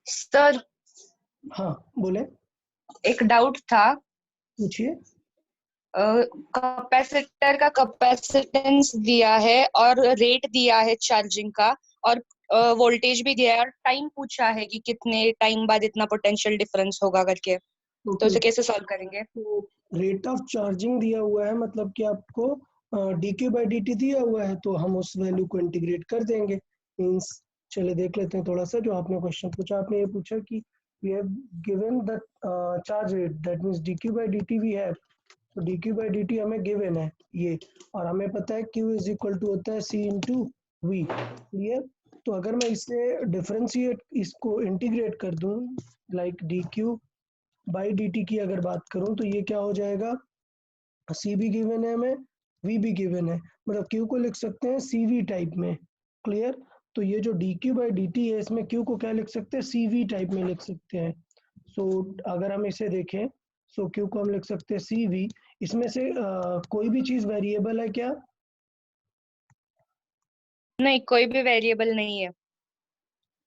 Sir, हाँ बोले, एक डाउट था। पूछिए। कैपेसिटर का कैपेसिटेंस दिया है और रेट दिया है चार्जिंग का, और वोल्टेज भी दिया है और टाइम पूछा है कि कितने टाइम बाद इतना पोटेंशियल डिफरेंस होगा करके। तो ओके, उसे कैसे सॉल्व करेंगे? तो रेट ऑफ चार्जिंग दिया हुआ है, मतलब कि आपको D Q by D T दिया हुआ है, तो हम उस वैल्यू को इंटीग्रेट कर देंगे। मीन्स, चलिए देख लेते हैं थोड़ा सा। जो आपने क्वेश्चन पूछा, आपने ये पूछा कि we have given the charge rate, that means D Q by D T we have. तो D Q by D T हमें गिवन है ये, और हमें पता है क्यू इज इक्वल टू होता है सी इंटू वी। क्लियर? तो अगर मैं इसे डिफरेंशिएट, इसको इंटीग्रेट कर दूं, like D Q by D T की अगर बात करूं, तो ये क्या हो जाएगा, सी भी गिवन है हमें, वी भी गिवन है, मतलब क्यू को लिख सकते हैं सी वी टाइप में। क्लियर? तो ये जो D Q by D T है, इसमें क्यू को क्या लिख सकते हैं, सी वी टाइप में लिख सकते हैं। सो अगर हम इसे देखें, सो क्यू को हम लिख सकते हैं सी वी। इसमें से कोई भी चीज वेरिएबल है क्या? नहीं, कोई भी वेरिएबल नहीं है।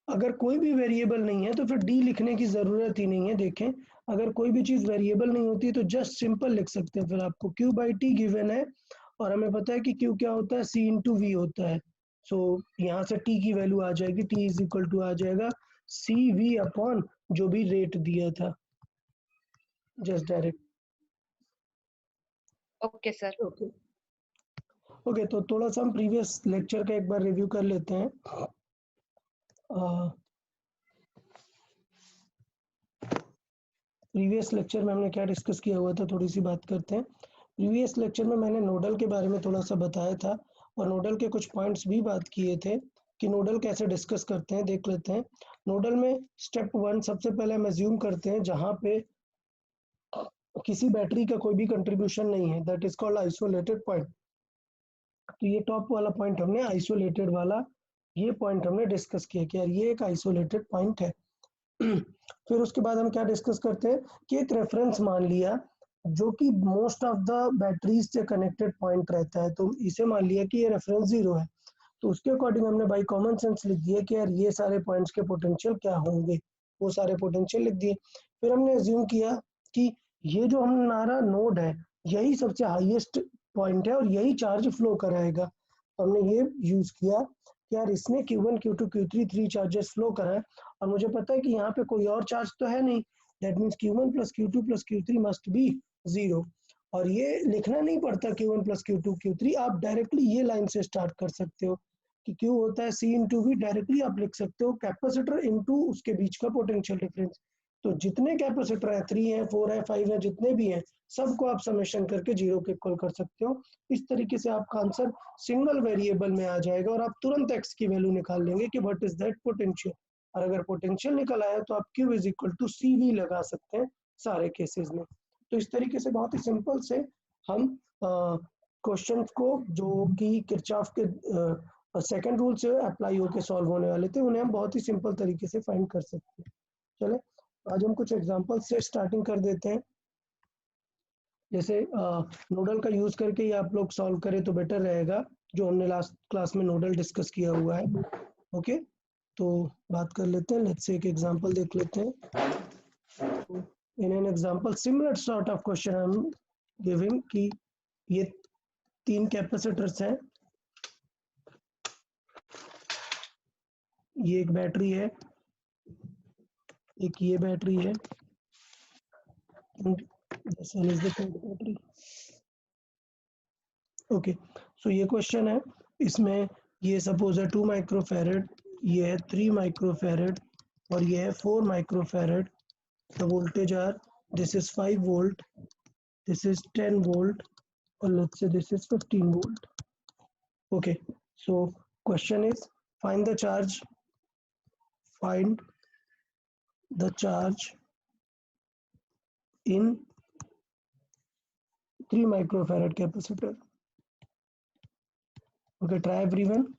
अगर कोई भी वेरिएबल नहीं है तो फिर डी लिखने की ज़रूरत ही नहीं है। देखें, अगर कोई भी चीज़ वेरिएबल नहीं होती तो जस्ट सिंपल लिख सकते हैं। फिर आपको क्यू बाई टी गिवन है, और हमें पता है कि क्यू क्या होता है, सी इंटू वी होता है। सो यहाँ से टी की वैल्यू आ जाएगी, टी इज इक्वल टू आ जाएगा सी वी अपॉन जो भी रेट दिया था, just direct. Okay sir. Okay, okay, तो थोड़ा सा हम प्रीवियस लेक्चर का एक बार रिव्यू कर लेते हैं। प्रीवियस लेक्चर में हमने क्या डिस्कस किया हुआ था, थोड़ी सी बात करते हैं। प्रीवियस लेक्चर में मैंने नोडल के बारे में थोड़ा सा बताया था, और नोडल के कुछ पॉइंट्स भी बात किए थे कि नोडल कैसे डिस्कस करते हैं। देख लेते हैं। नोडल में स्टेप वन, सबसे पहले हम एज्यूम करते हैं जहाँ पे किसी बैटरी का कोई भी कंट्रीब्यूशन नहीं है, that is called isolated point. तो ये टॉप वाला पॉइंट हमने आइसोलेटेड वाला, ये पॉइंट हमने डिस्कस किया कि यार ये एक आइसोलेटेड पॉइंट है। फिर उसके बाद हम क्या डिस्कस करते हैं कि एक रेफरेंस मान लिया जो कि मोस्ट ऑफ द बैटरीज से कनेक्टेड पॉइंट रहता है, तो इसे मान लिया कि ये रेफरेंस जीरो है। तो उसके अकॉर्डिंग हमने बाई कॉमन सेंस लिख दिया कि यार ये सारे पॉइंट्स के पोटेंशियल क्या होंगे, वो सारे पोटेंशियल लिख दिए। फिर हमने एज्यूम किया कि ये जो हमारा नोड है, यही सबसे हाईएस्ट पॉइंट है और यही चार्ज फ्लो कराएगा। तो हमने ये यूज किया कि यार इसने Q1 Q2 Q3 three charges flow कराए, और मुझे पता है कि यहाँ पे कोई और चार्ज तो है नहीं, that means Q1 plus Q2 plus Q3 must be zero. और ये लिखना नहीं पड़ता Q1 प्लस Q2 Q3, आप डायरेक्टली ये लाइन से स्टार्ट कर सकते हो कि Q होता है C इंटू वी, डायरेक्टली आप लिख सकते हो कैपेसिटर इंटू उसके बीच का पोटेंशियल डिफरेंस। तो जितने कैपेसिटर है, 3 है, 4 है, 5 है, जितने भी हैं, सबको आप समेशन करके जीरो के इक्वल कर सकते हो। इस तरीके से आपका आंसर सिंगल वेरिएबल में आ जाएगा, और आप तुरंत एक्स की वैल्यू निकाल लेंगे कि व्हाट इज दैट पोटेंशियल। और अगर पोटेंशियल निकल आया तो आप Q is equal to C V लगा सकते हैं सारे केसेस में। तो इस तरीके से बहुत ही सिंपल से हम क्वेश्चंस को, जो कि किरचॉफ के सेकंड रूल से अप्लाई होकर सॉल्व होने वाले थे, उन्हें हम बहुत ही सिंपल तरीके से फाइंड कर सकते हैं। चले, आज हम कुछ एग्जांपल से स्टार्टिंग कर देते हैं। जैसे नोडल का यूज करके ही आप लोग सॉल्व करें तो बेटर रहेगा, जो हमने लास्ट क्लास में नोडल डिस्कस किया हुआ है। ओके, तो बात कर लेते हैं। लेट्स से एक एग्जांपल देख लेते हैं। In an example similar sort of question I am giving कि ये 3 कैपेसिटर्स हैं, ये एक बैटरी है, एक ये बैटरी है, this one is the third battery. Okay, so ये क्वेश्चन है, इसमें ये सपोज है 2 माइक्रोफैरड, ये है 3 माइक्रोफैरड, और ये है 4 microfarad. The voltage are, this is 5 volt, this is 10 volt, और let's say this is 15 volt. Okay, so question is find the charge, find the charge in 3 microfarad capacitor. Okay, try everyone.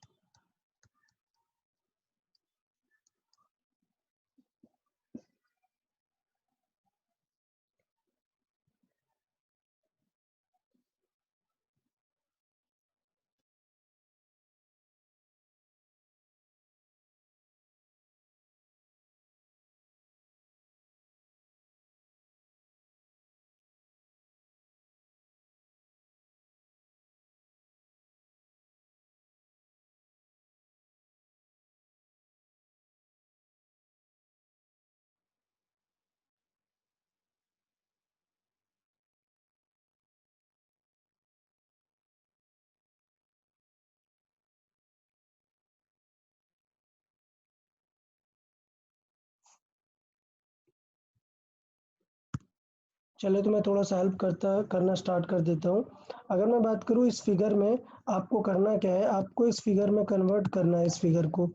चलो तो मैं थोड़ा सा help करना start कर देता हूँ। अगर मैं बात करूँ इस फिगर में, आपको करना क्या है, आपको इस फिगर में कन्वर्ट करना है इस फिगर को,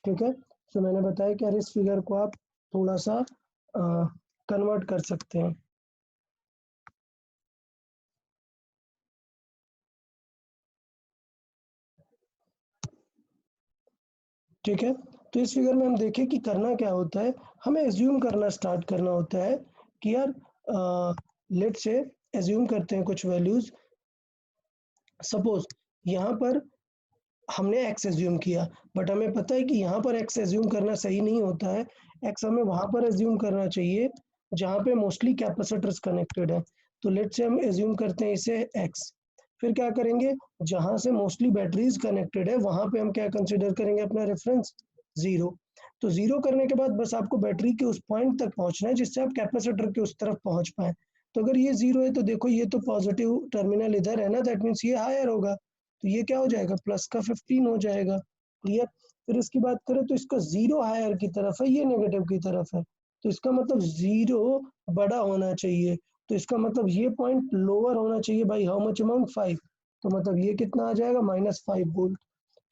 ठीक है। तो मैंने बताया कि यार इस फिगर को आप थोड़ा सा कन्वर्ट कर सकते हैं। ठीक है, तो इस फिगर में हम देखें कि करना क्या होता है, हमें एज्यूम करना स्टार्ट करना होता है कि यार लेट्स से एज्यूम करते हैं कुछ वैल्यूज। सपोज यहाँ पर हमने x एज्यूम किया, बट हमें पता है कि यहाँ पर x एज्यूम करना सही नहीं होता है। x हमें वहाँ पर एज्यूम करना चाहिए जहाँ पे मोस्टली कैपेसिटर्स कनेक्टेड है। तो लेट्स से हम एज्यूम करते हैं इसे x। फिर क्या करेंगे, जहाँ से मोस्टली बैटरीज कनेक्टेड है वहाँ पे हम क्या कंसिडर करेंगे, अपना रेफरेंस 0। तो 0 करने के बाद बस आपको बैटरी के उस पॉइंट तक पहुँचना है जिससे आप कैपेसिटर के उस तरफ पहुँच पाए। तो अगर ये 0 है तो देखो ये तो पॉजिटिव टर्मिनल इधर है ना, दैट मीन्स ये हायर होगा, तो ये क्या हो जाएगा, प्लस का 15 हो जाएगा। क्लियर। फिर इसकी बात करें तो इसका 0 हायर की तरफ है, ये नेगेटिव की तरफ है, तो इसका मतलब 0 बड़ा होना चाहिए। तो इसका मतलब ये पॉइंट लोअर होना चाहिए बाई हाउ मच अमाउंट 5। तो मतलब ये कितना आ जाएगा, -5 वोल्ट।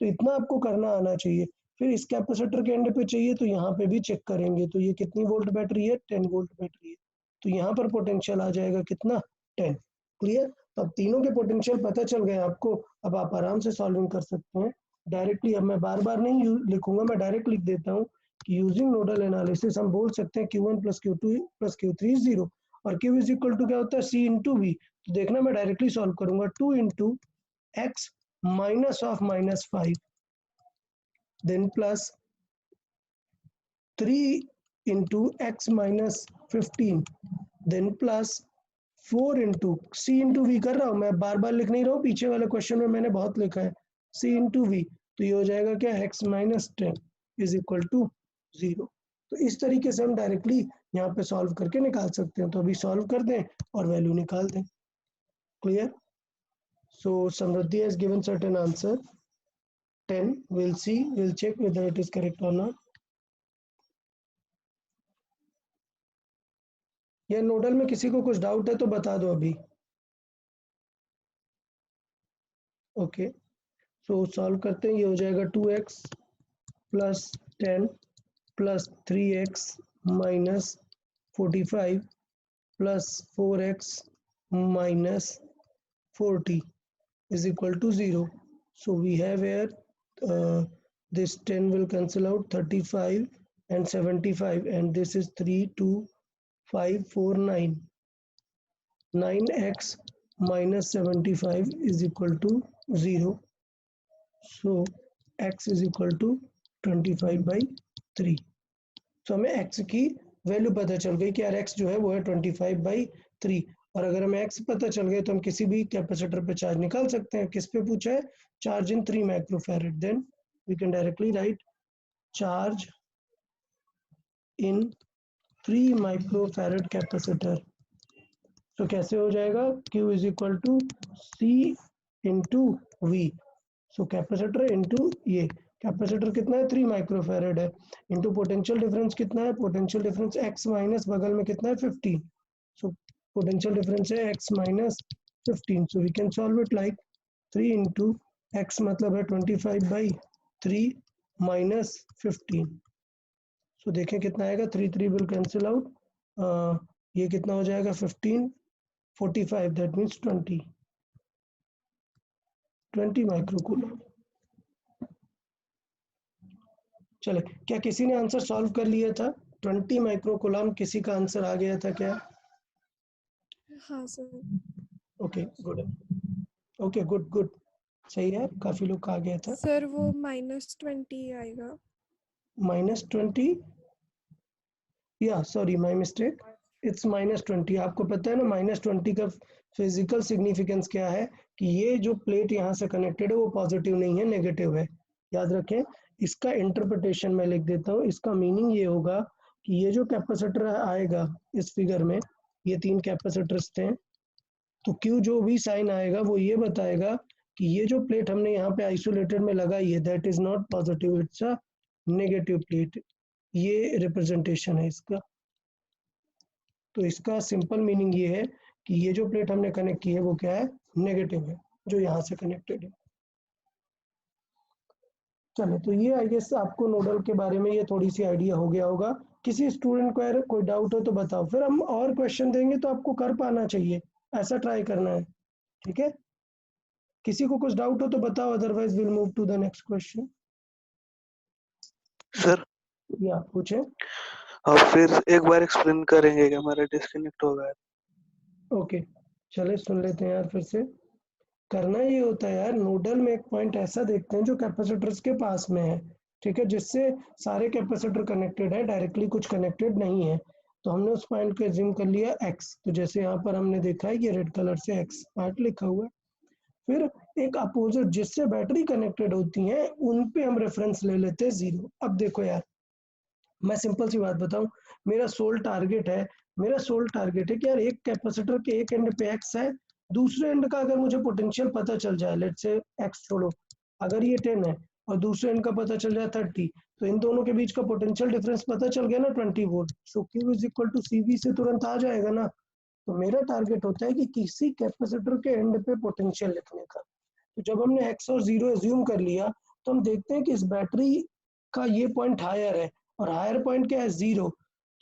तो इतना आपको करना आना चाहिए। फिर इस कैपेसिटर के एंड पे चाहिए तो यहाँ पे भी चेक करेंगे, तो ये कितनी वोल्ट बैटरी है, 10 वोल्ट बैटरी है। तो यहाँ पर पोटेंशियल आ जाएगा कितना, 10। क्लियर। तो अब तीनों के पोटेंशियल पता चल गए आपको, अब आप आराम से सॉल्विंग कर सकते हैं डायरेक्टली। अब मैं बार बार नहीं लिखूंगा, मैं डायरेक्ट लिख देता हूँ कि यूजिंग नोडल एनालिसिस हम बोल सकते हैं Q1 + Q2 + Q3 0, और Q इज इक्वल टू क्या होता है, C इंटू वी। तो देखना मैं डायरेक्टली सॉल्व करूंगा, 2 into x minus of -5 then plus 3 into x minus 15 then plus 4 into C into V. कर रहा हूँ मैं, बार बार लिख नहीं रहा हूँ, पीछे वाले क्वेश्चन में मैंने बहुत लिखा है, सी इंटू वी। तो ये हो जाएगा क्या, x minus 10 is equal to 0। तो इस तरीके से हम डायरेक्टली यहाँ पे सॉल्व करके निकाल सकते हैं। तो अभी सॉल्व कर दें और वैल्यू निकाल दें। Clear. So Samriddhi has given certain answer 10. We'll see, we'll check whether it is correct or not. या नोडल में किसी को कुछ डाउट है तो बता दो अभी। ओके, सो सॉल्व करते हैं। ये हो जाएगा 2x plus 10 plus 3x minus 45 plus 4x minus 40 is equal to 0. So we have here this 10 will cancel out, 35 and 75, and this is 3 2 5 4 9. 9x minus 75 is equal to 0. So x is equal to 25/3. तो हमें x की value पता चल गई कि यार x जो है वो है 25/3। और अगर हमें x पता चल गए तो हम किसी भी कैपेसिटर पे चार्ज निकाल सकते हैं। किस पे पूछा है, charge in 3 microfarad. Then we can directly write charge in 3 microfarad capacitor. तो कैसे हो जाएगा, Q is equal to C into V. So capacitor into ये कैपेसिटर कितना है, 3 माइक्रोफैरड है, इंटू पोटेंशियल डिफरेंस कितना है, पोटेंशियल डिफरेंस x माइनस बगल में कितना है 15। सो पोटेंशियल डिफरेंस है x minus 15। So we can solve it like 3 into x मतलब है 25/3 माइनस 15। सो देखें कितना आएगा, 3 3 विल कैंसिल आउट, ये कितना हो जाएगा 15 45, दैट मीन्स 20 माइक्रोकूलम। चले, क्या किसी ने आंसर सॉल्व कर लिया था, 20 माइक्रोकूलम किसी का आंसर आ गया था क्या? हाँ sir. Okay good, okay good good, सही है, काफी लोग का आ गया था। सर वो -20 आएगा। -20, या सॉरी माय मिस्टेक, इट्स -20। आपको पता है ना -20 का फिजिकल सिग्निफिकेंस क्या है, कि ये जो प्लेट यहाँ से कनेक्टेड है वो पॉजिटिव नहीं है, नेगेटिव है। याद रखें, इसका इंटरप्रिटेशन मैं लिख देता हूँ। इसका मीनिंग ये होगा कि ये जो कैपेसिटर आएगा इस फिगर में, ये 3 कैपेसिटर्स थे, तो क्यू जो भी साइन आएगा वो ये बताएगा कि ये जो प्लेट हमने यहाँ पे आइसोलेटेड में लगाई है that is not positive, it's a negative plate. ये रिप्रेजेंटेशन है इसका। तो इसका सिंपल मीनिंग ये है कि ये जो प्लेट हमने कनेक्ट की है वो क्या है, नेगेटिव है, जो यहाँ से कनेक्टेड है। चलो, तो ये आई गेस आपको नोडल के बारे में ये थोड़ी सी आइडिया हो गया होगा। किसी स्टूडेंट को अगर कोई डाउट हो तो बताओ, फिर हम और क्वेश्चन देंगे तो आपको कर पाना चाहिए, ऐसा ट्राई करना है, ठीक है। किसी को कुछ डाउट हो तो बताओ, otherwise will move to the next question. Sir या पूछे। आप फिर एक बार एक्सप्लेन करेंगे कि हमारा डिस्कनेक्ट हो गया? ओके, चले सुन लेते हैं यार फिर से। करना ये होता है यार, नोडल में एक पॉइंट ऐसा देखते हैं जो कैपेसिटर्स के पास में है, ठीक है, जिससे सारे कैपेसिटर कनेक्टेड है, डायरेक्टली कुछ कनेक्टेड नहीं है। तो हमने उस पॉइंट को एज्यूम कर लिया x, तो जैसे यहाँ पर हमने देखा है कि रेड कलर से x पार्ट लिखा हुआ है। फिर एक अपोजिट जिससे बैटरी कनेक्टेड होती है उन पे हम रेफरेंस ले लेते हैं 0। अब देखो यार, मैं सिंपल सी बात बताऊं, मेरा सोल टारगेट है, कि यार एक कैपेसिटर के एक एंड पे x है, दूसरे एंड का अगर मुझे पोटेंशियल पता चल जाए, लेट से x छोड़ो, अगर ये 10 है और दूसरे एंड का पता चल जाए 30, तो इन दोनों के बीच का पोटेंशियल डिफरेंस पता चल गया ना 20 volt. So Q is equal to CV से तुरंत आ जाएगा ना। तो मेरा टारगेट होता है कि किसी कैपेसिटर के एंड पे पोटेंशियल लिखने का। तो जब हमने x और 0 एज्यूम कर लिया, तो हम देखते हैं कि इस बैटरी का ये पॉइंट हायर है, और हायर पॉइंट क्या है, 0।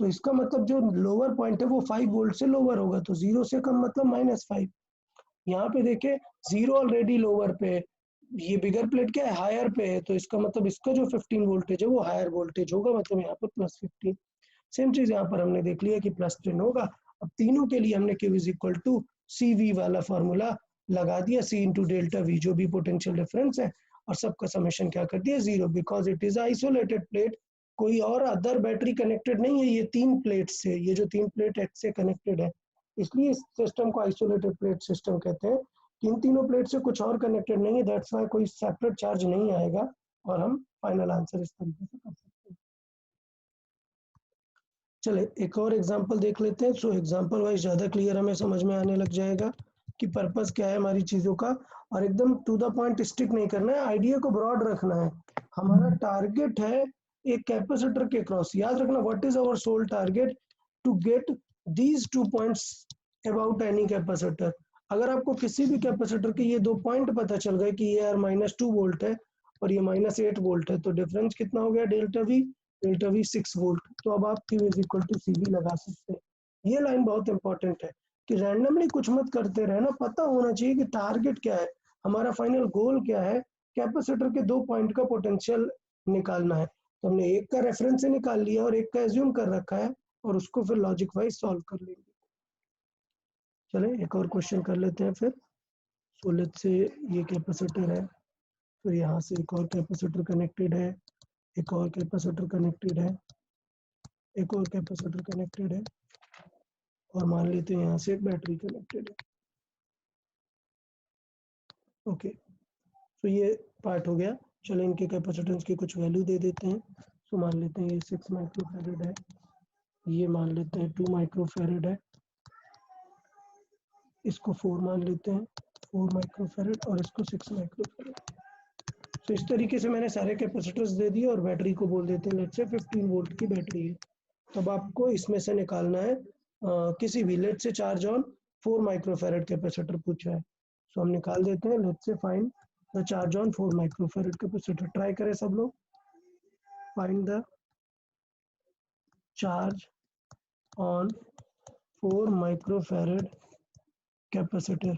तो इसका मतलब जो लोअर पॉइंट है वो 5 वोल्ट से लोअर होगा, तो 0 से कम मतलब -5। यहाँ पे देखे 0 ऑलरेडी लोअर पे है, ये बिगर प्लेट क्या है, हायर पे है, तो इसका मतलब इसका जो 15 वोल्टेज है वो हायर वोल्टेज होगा, मतलब यहाँ पर +15। सेम चीज यहाँ पर हमने देख लिया कि +10 होगा। अब तीनों के लिए हमने Q is equal to CV वाला फॉर्मूला लगा दिया, C इंटू डेल्टा V जो भी पोटेंशियल डिफरेंस है, और सबका समेशन क्या कर दिया 0, because it is isolated plate, कोई और अदर बैटरी कनेक्टेड नहीं है ये 3 प्लेट से, ये जो 3 प्लेट एक्स से कनेक्टेड है, इसलिए इस सिस्टम को आइसोलेटेड प्लेट सिस्टम कहते हैं। इन तीनों प्लेट से कुछ और कनेक्टेड नहीं है, दैट्स वाई कोई सेपरेट चार्ज नहीं आएगा, और हम फाइनल आंसर इस तरीके से कर सकते हैं। चले एक और एग्जांपल देख लेते हैं। सो एग्जांपल वाइज ज़्यादा क्लियर हमें समझ में आने लग जाएगा कि पर्पस क्या है हमारी चीज़ों का, और एकदम टू द पॉइंट स्टिक नहीं करना है, आइडिया को ब्रॉड रखना है। हमारा टारगेट है एक कैपेसिटर के क्रॉस, याद रखना what is our sole target, to get these 2 points about any capacitor. अगर आपको किसी भी कैपेसिटर के ये 2 पॉइंट पता चल गए कि ये यार -2 वोल्ट है और ये -8 वोल्ट है, तो डिफरेंस कितना हो गया, डेल्टा वी 6 वोल्ट। तो अब आप Q is equal to CV लगा सकते हैं। ये लाइन बहुत इंपॉर्टेंट है कि रैंडमली कुछ मत करते रहना, पता होना चाहिए कि टारगेट क्या है, हमारा फाइनल गोल क्या है, कैपेसिटर के 2 पॉइंट का पोटेंशियल निकालना है। तो हमने एक का रेफरेंस से निकाल लिया और एक का एज्यूम कर रखा है, और उसको फिर लॉजिक वाइज सॉल्व कर लेंगे। चले एक और क्वेश्चन कर लेते हैं फिर। सो लेट्स से ये कैपेसिटर है, तो यहाँ से एक और कैपेसिटर कनेक्टेड है, एक और कैपेसिटर कनेक्टेड है, एक और कैपेसिटर कनेक्टेड है, और मान लेते हैं यहाँ से एक बैटरी कनेक्टेड है। ओके, तो ये पार्ट हो गया। चलो इनके कैपेसिटेंस की कुछ वैल्यू दे देते हैं। तो मान लेते हैं ये 6 माइक्रोफैरड है, ये मान लेते हैं 2 माइक्रोफैरड है, इसको 4 मान लेते हैं 4 माइक्रोफैरड, और इसको 6 माइक्रोफैरड। तो इस तरीके से मैंने सारे कैपेसिटर्स दे दिए, और बैटरी को बोल देते हैं लेट्स से 15 वोल्ट की बैटरी है। तब आपको इसमें से निकालना है किसी भी, let's say charge on 4 microfarad capacitor पूछा है, सो हम निकाल देते हैं। Let's say find the charge on 4 microfarad capacitor. Try करें सब लोग, find the charge on 4 microfarad capacitor.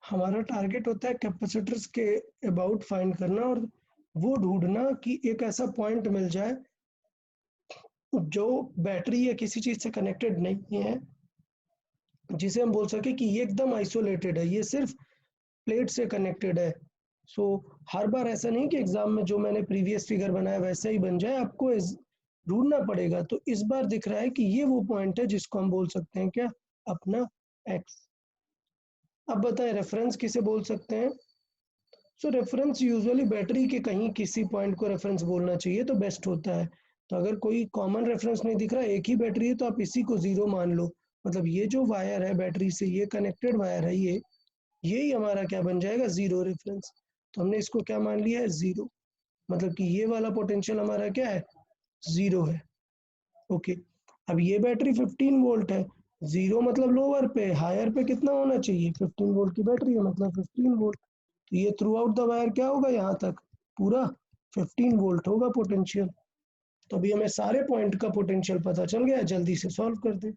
हमारा टारगेट होता है कैपेसिटर्स के अबाउट फाइंड करना, और वो ढूंढना कि एक ऐसा पॉइंट मिल जाए जो बैटरी या किसी चीज से कनेक्टेड नहीं है, जिसे हम बोल सके कि ये एकदम आइसोलेटेड है, ये सिर्फ प्लेट से कनेक्टेड है। सो हर बार ऐसा नहीं कि एग्जाम में जो मैंने प्रीवियस फिगर बनाया वैसा ही बन जाए, आपको ढूंढना पड़ेगा। तो इस बार दिख रहा है कि ये वो पॉइंट है जिसको हम बोल सकते हैं क्या, अपना एक्स। अब बताएं रेफरेंस किसे बोल सकते हैं। सो रेफरेंस यूजुअली बैटरी के कहीं किसी पॉइंट को रेफरेंस बोलना चाहिए तो बेस्ट होता है। तो अगर कोई कॉमन रेफरेंस नहीं दिख रहा, एक ही बैटरी है, तो आप इसी को जीरो मान लो। मतलब ये जो वायर है बैटरी से, ये कनेक्टेड वायर है, यही हमारा क्या बन जाएगा, जीरो रेफरेंस। तो हमने इसको क्या मान लिया है, जीरो। मतलब कि ये वाला पोटेंशियल हमारा क्या है, जीरो है। ओके, अब ये बैटरी 15 वोल्ट है, जीरो मतलब लोअर पे, हायर पे कितना होना चाहिए, 15 वोल्ट की बैटरी है मतलब 15 वोल्ट। तो ये थ्रू आउट द वायर क्या होगा, यहाँ तक पूरा 15 वोल्ट होगा पोटेंशियल। तो अभी हमें सारे पॉइंट का पोटेंशियल पता चल गया, जल्दी से सॉल्व कर दे।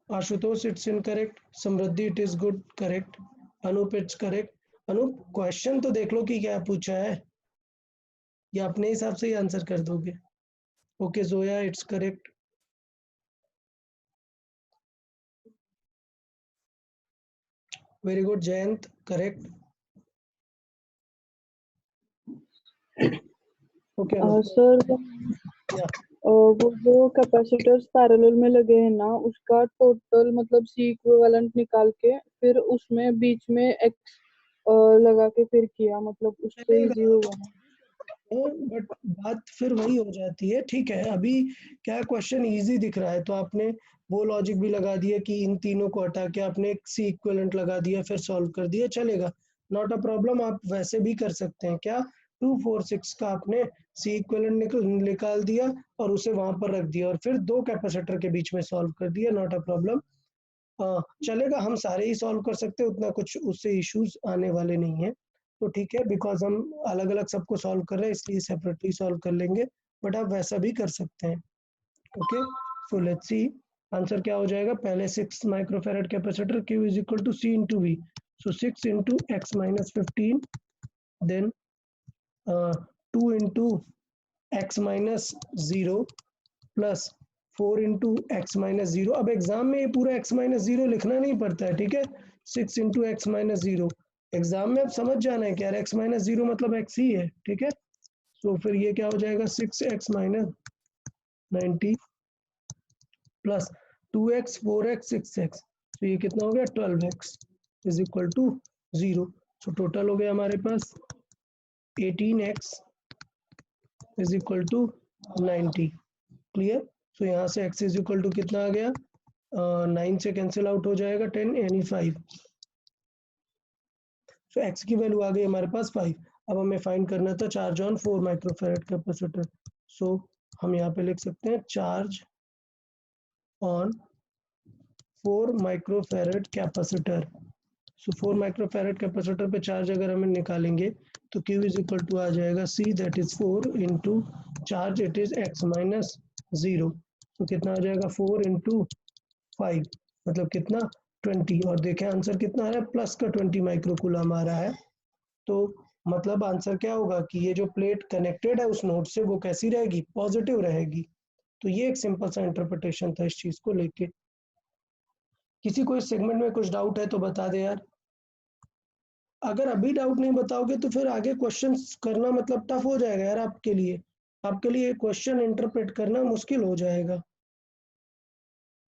Ashutosh it's incorrect, Samriddhi it is good correct, Anoop it's correct. Anoop question तो देख लो कि क्या पूछा है, या अपने हिसाब से ही आंसर कर दोगे। Okay Zoya it's correct, very good Jayant correct. Okay sir या वो जो कैपेसिटर्स पैरेलल में लगे हैं ना, उसका टोटल मतलब सी इक्विवेलेंट निकाल के फिर उसमें बीच में एक्स लगा के फिर किया, मतलब उससे इजी होगा ना। बट बात फिर वही हो जाती है। ठीक है, अभी क्या क्वेश्चन इजी दिख रहा है तो आपने वो लॉजिक भी लगा दिया कि इन तीनों को हटा के आपने एक सी इक्विवेलेंट लगा दिया, फिर सॉल्व कर दिया, चलेगा, नॉट अ प्रॉब्लम। आप वैसे भी कर सकते हैं, क्या 246 का आपने सी इक्विवेलेंट निकाल दिया और उसे वहां पर रख दिया और फिर दो कैपेसिटर के बीच में सॉल्व कर दिया, नॉट अ प्रॉब्लम। चलेगा, हम सारे ही सॉल्व कर सकते हैं, उतना कुछ उससे इश्यूज आने वाले नहीं है। तो ठीक है, बिकॉज हम अलग अलग सबको सॉल्व कर रहे हैं इसलिए सेपरेटली सॉल्व कर लेंगे, बट आप वैसा भी कर सकते हैं। Okay, so let's see answer क्या हो जाएगा। पहले 6 microfarad capacitor Q is equal to C into V, so 6 into x minus 15, then 2 into x minus 0 plus 4 into x minus 0। अब एग्जाम में ये पूरा एक्स माइनस 0 लिखना नहीं पड़ता है, ठीक है। 6 इंटू एक्स माइनस 0, एग्जाम में अब समझ जाना है कि यार एक्स माइनस 0 मतलब एक्स ही है, ठीक है। तो फिर ये क्या हो जाएगा, 6x minus 90 plus 2x 4x 6x, तो ये कितना हो गया 12x is equal to 0। So total हो गया हमारे पास 18x is equal to 90। Clear. So यहाँ से x इज इक्वल टू कितना आ गया, 9 से कैंसिल आउट हो जाएगा 10 यानी 5। सो x की वैल्यू आ गई हमारे पास 5। अब हमें फाइंड करना था चार्ज ऑन 4 माइक्रोफैराड कैपेसिटर। सो हम यहाँ पे लिख सकते हैं charge on 4 microfarad capacitor. So 4 microfarad capacitor पे चार्ज अगर हमें निकालेंगे तो Q इज इक्वल टू आ जाएगा C that is 4 into charge it is x minus 0। तो कितना आ जाएगा 4 इंटू 5 मतलब कितना 20, और देखें आंसर कितना आ रहा है, प्लस का 20 माइक्रोकूलम आ रहा है। तो मतलब आंसर क्या होगा कि ये जो प्लेट कनेक्टेड है उस नोड से वो कैसी रहेगी, पॉजिटिव रहेगी। तो ये एक सिंपल सा इंटरप्रिटेशन था इस चीज को लेके। किसी को इस सेगमेंट में कुछ डाउट है तो बता दे यार। अगर अभी डाउट नहीं बताओगे तो फिर आगे क्वेश्चंस करना मतलब टफ हो जाएगा यार आपके लिए क्वेश्चन इंटरप्रेट करना मुश्किल हो जाएगा।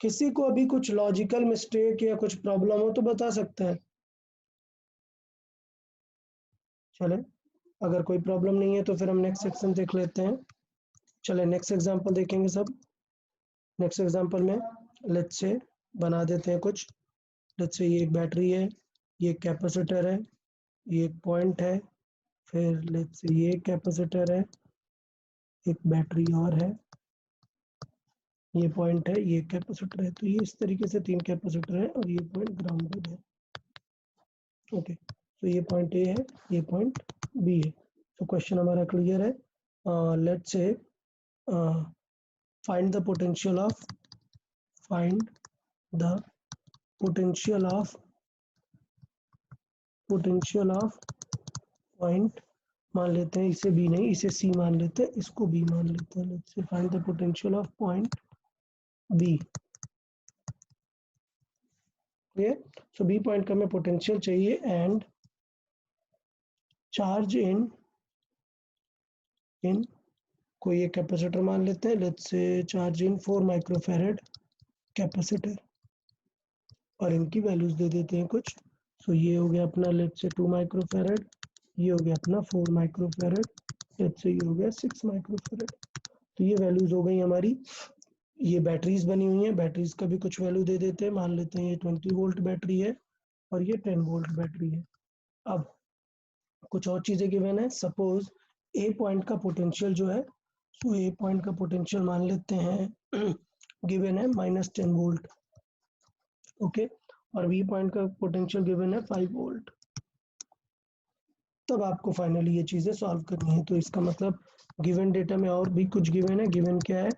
किसी को अभी कुछ लॉजिकल मिस्टेक या कुछ प्रॉब्लम हो तो बता सकता है। चले, अगर कोई प्रॉब्लम नहीं है तो फिर हम नेक्स्ट सेक्शन देख लेते हैं। चले नेक्स्ट एग्जांपल देखेंगे सब। नेक्स्ट एग्जांपल में लेट्स से बना देते हैं कुछ। लेट्स से ये एक बैटरी है, ये एक कैपेसिटर है, ये एक पॉइंट है, फिर लेट्स से ये कैपेसिटर है, एक बैटरी और है, ये पॉइंट है, ये कैपेसिटर है। तो ये इस तरीके से 3 कैपेसिटर है और ये पॉइंट ग्राउंडेड है। ओके, तो ये पॉइंट ए है, ये पॉइंट बी है। तो क्वेश्चन हमारा क्लियर है। Let's say find the potential of find the potential of point, मान लेते हैं इसे बी नहीं, इसे सी मान लेते हैं, इसको बी मान लेते हैं। Let's say find the potential of point B. Clear? So B point का हमें पोटेंशियल चाहिए एंड चार्ज इन कोई एक कैपेसिटर मान लेते हैं। लेट्स से चार्ज इन 4 माइक्रोफैरड कैपेसिटर और इनकी वैल्यूज दे देते हैं कुछ। सो ये हो गया अपना लेट्स से 2 माइक्रोफैरड, ये हो गया अपना 4 माइक्रोफैरड, लेट्स से ये हो गया 6 माइक्रोफैरड। तो ये वैल्यूज हो गई हमारी। ये बैटरीज बनी हुई हैं, बैटरीज का भी कुछ वैल्यू दे देते हैं। मान लेते हैं ये 20 वोल्ट बैटरी है और ये 10 वोल्ट बैटरी है। अब कुछ और चीजें गिवन है। सपोज ए पॉइंट का पोटेंशियल जो है, सो ए पॉइंट का पोटेंशियल मान लेते हैं गिवन है -10 वोल्ट। ओके, और बी पॉइंट का पोटेंशियल गिवन है 5 वोल्ट। तब आपको फाइनली ये चीजें सॉल्व करनी है। तो इसका मतलब गिवन डेटा में और भी कुछ गिवन है। गिवन क्या है?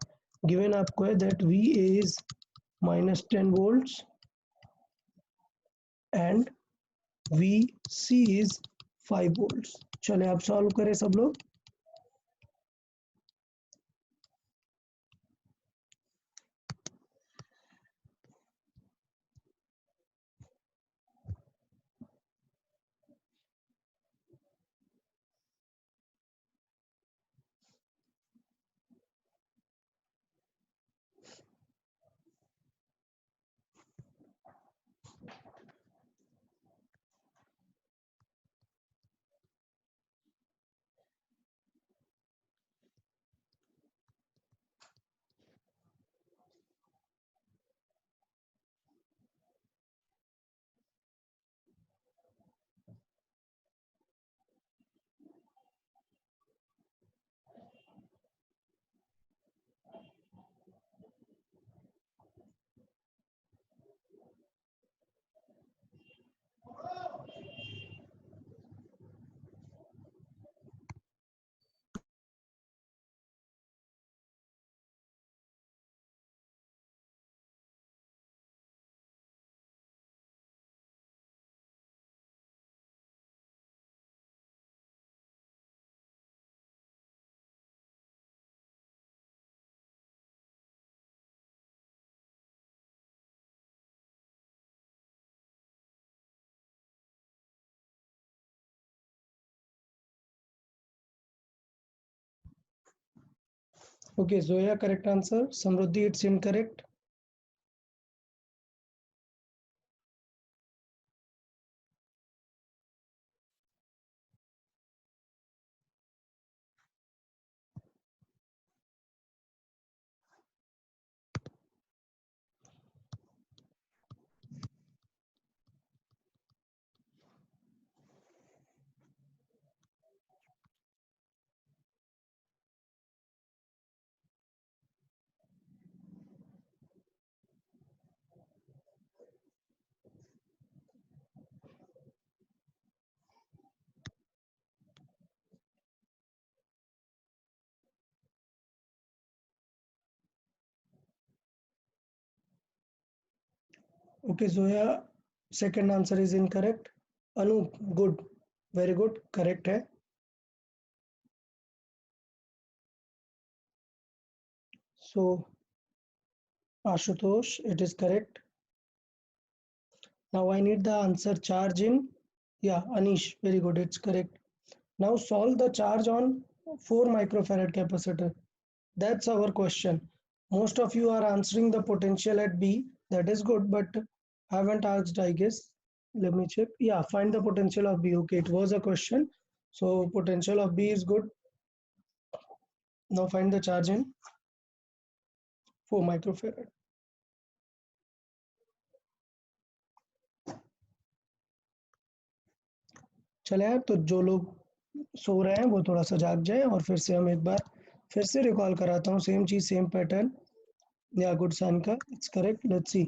गिवन आपको है that V is -10 volts and VC is 5 volts। चले आप सॉल्व करें सब लोग। Okay, Zoya, correct answer. Samruddhi, it's incorrect. Okay, Zoya, second answer is incorrect. Anup, good, very good, correct है. So, Ashutosh, it is correct. Now I need the answer charge in. Yeah, Anish, very good, it's correct. Now solve the charge on 4 microfarad capacitor. That's our question. Most of you are answering the potential at B. That is good, but haven't asked, I guess. Let me check. Yeah, find the potential of B. Okay, it was a question. So potential of B is good. Now find the charge in 4 microfarad. चले यार, तो जो लोग सो रहे हैं वो थोड़ा सा जाग जाए और फिर से हम एक बार फिर से रिकॉल कराता हूँ, सेम चीज सेम पैटर्न। या गुड साइन का इट्स करेक्ट, लेट्स सी।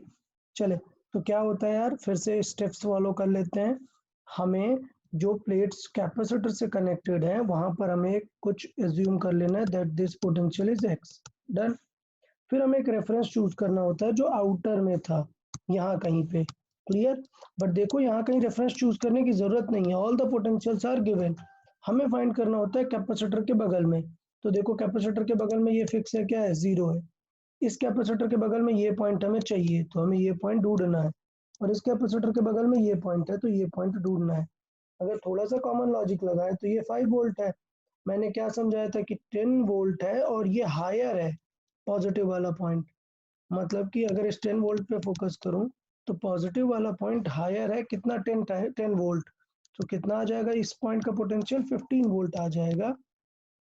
चले, तो क्या होता है यार, फिर से स्टेप्स फॉलो कर लेते हैं। हमें जो प्लेट्स कैपेसिटर से कनेक्टेड है वहां पर हमें कुछ एज्यूम कर लेना है that this potential is x. Done. फिर हमें एक रेफरेंस चूज करना होता है जो आउटर में था, यहाँ कहीं पे। क्लियर। बट देखो यहाँ कहीं रेफरेंस चूज करने की जरूरत नहीं है, all the potentials are given. हमें फाइंड करना होता है कैपेसिटर के बगल में। तो देखो कैपेसिटर के बगल में ये फिक्स है, क्या है, 0 है। इस कैपेसिटर के बगल में ये पॉइंट हमें चाहिए, तो हमें ये पॉइंट ढूंढना है। और इस कैपेसिटर के बगल में ये पॉइंट है, तो ये पॉइंट ढूंढना है। अगर थोड़ा सा कॉमन लॉजिक लगाए तो ये 5 वोल्ट है। मैंने क्या समझाया था कि 10 वोल्ट है और ये हायर है, पॉजिटिव वाला पॉइंट। मतलब कि अगर इस 10 वोल्ट पे फोकस करूं तो पॉजिटिव वाला पॉइंट हायर है, कितना, 10 वोल्ट। तो कितना आ जाएगा इस पॉइंट का पोटेंशियल, 15 वोल्ट आ जाएगा।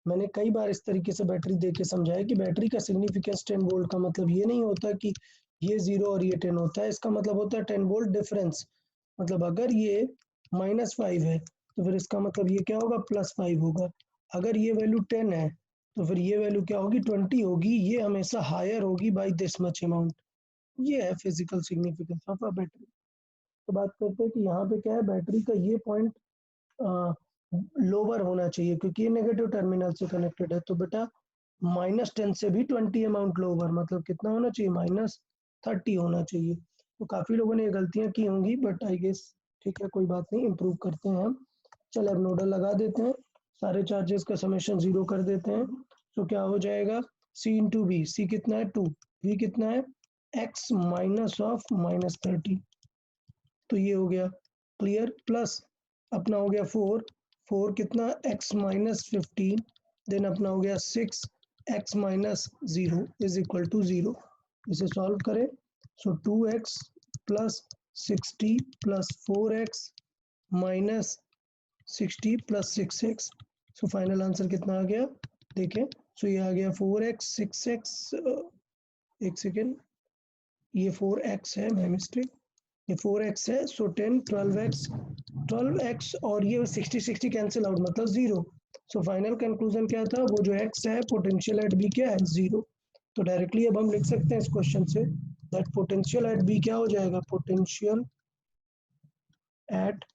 मैंने कई बार इस तरीके से बैटरी दे के समझाया कि बैटरी का सिग्निफिकेंस 10 वोल्ट का मतलब ये नहीं होता कि ये 0 और ये 10 होता है। इसका मतलब होता है 10 वोल्ट डिफरेंस। मतलब अगर ये -5 है तो फिर इसका मतलब ये क्या होगा, +5 होगा। अगर ये वैल्यू 10 है तो फिर ये वैल्यू क्या होगी, 20 होगी। ये हमेशा हायर होगी बाई दिस मच अमाउंट। ये है physical significance of a battery. तो बात करते हैं कि यहाँ पे क्या है, बैटरी का ये पॉइंट लोअर होना चाहिए क्योंकि ये नेगेटिव टर्मिनल से कनेक्टेड है। तो बेटा -10 से भी 20 अमाउंट लोअर, मतलब कितना होना चाहिए, -30 होना चाहिए। तो काफी लोगों ने ये गलतियां की होंगी, बट आई गेस ठीक है, कोई बात नहीं, इम्प्रूव करते हैं हम। चल अब नोडल लगा देते हैं, सारे चार्जेस का समेशन 0 कर देते हैं। तो क्या हो जाएगा, C इंटू वी। सी कितना है 2, वी कितना है x माइनस ऑफ -30। तो ये हो गया क्लियर। प्लस अपना हो गया 4 कितना, x माइनस 15। देन अपना हो गया 6 x minus 0 is equal to 0। इसे सॉल्व करें। So 2x plus 60 plus 4x minus 60 plus 6x। So final answer कितना आ गया, देखें। सो ये आ गया 4x 6x, एक सेकेंड, ये 4x है, मैं मिस्टेक, ये 4x है। सो 10 12x और ये 60 कैंसिल आउट, मतलब 0। सो फाइनल कंक्लूजन क्या था, वो जो x है पोटेंशियल एट बी क्या है, 0। तो डायरेक्टली अब हम लिख सकते हैं इस question say that potential at B क्या हो जाएगा, पोटेंशियल एट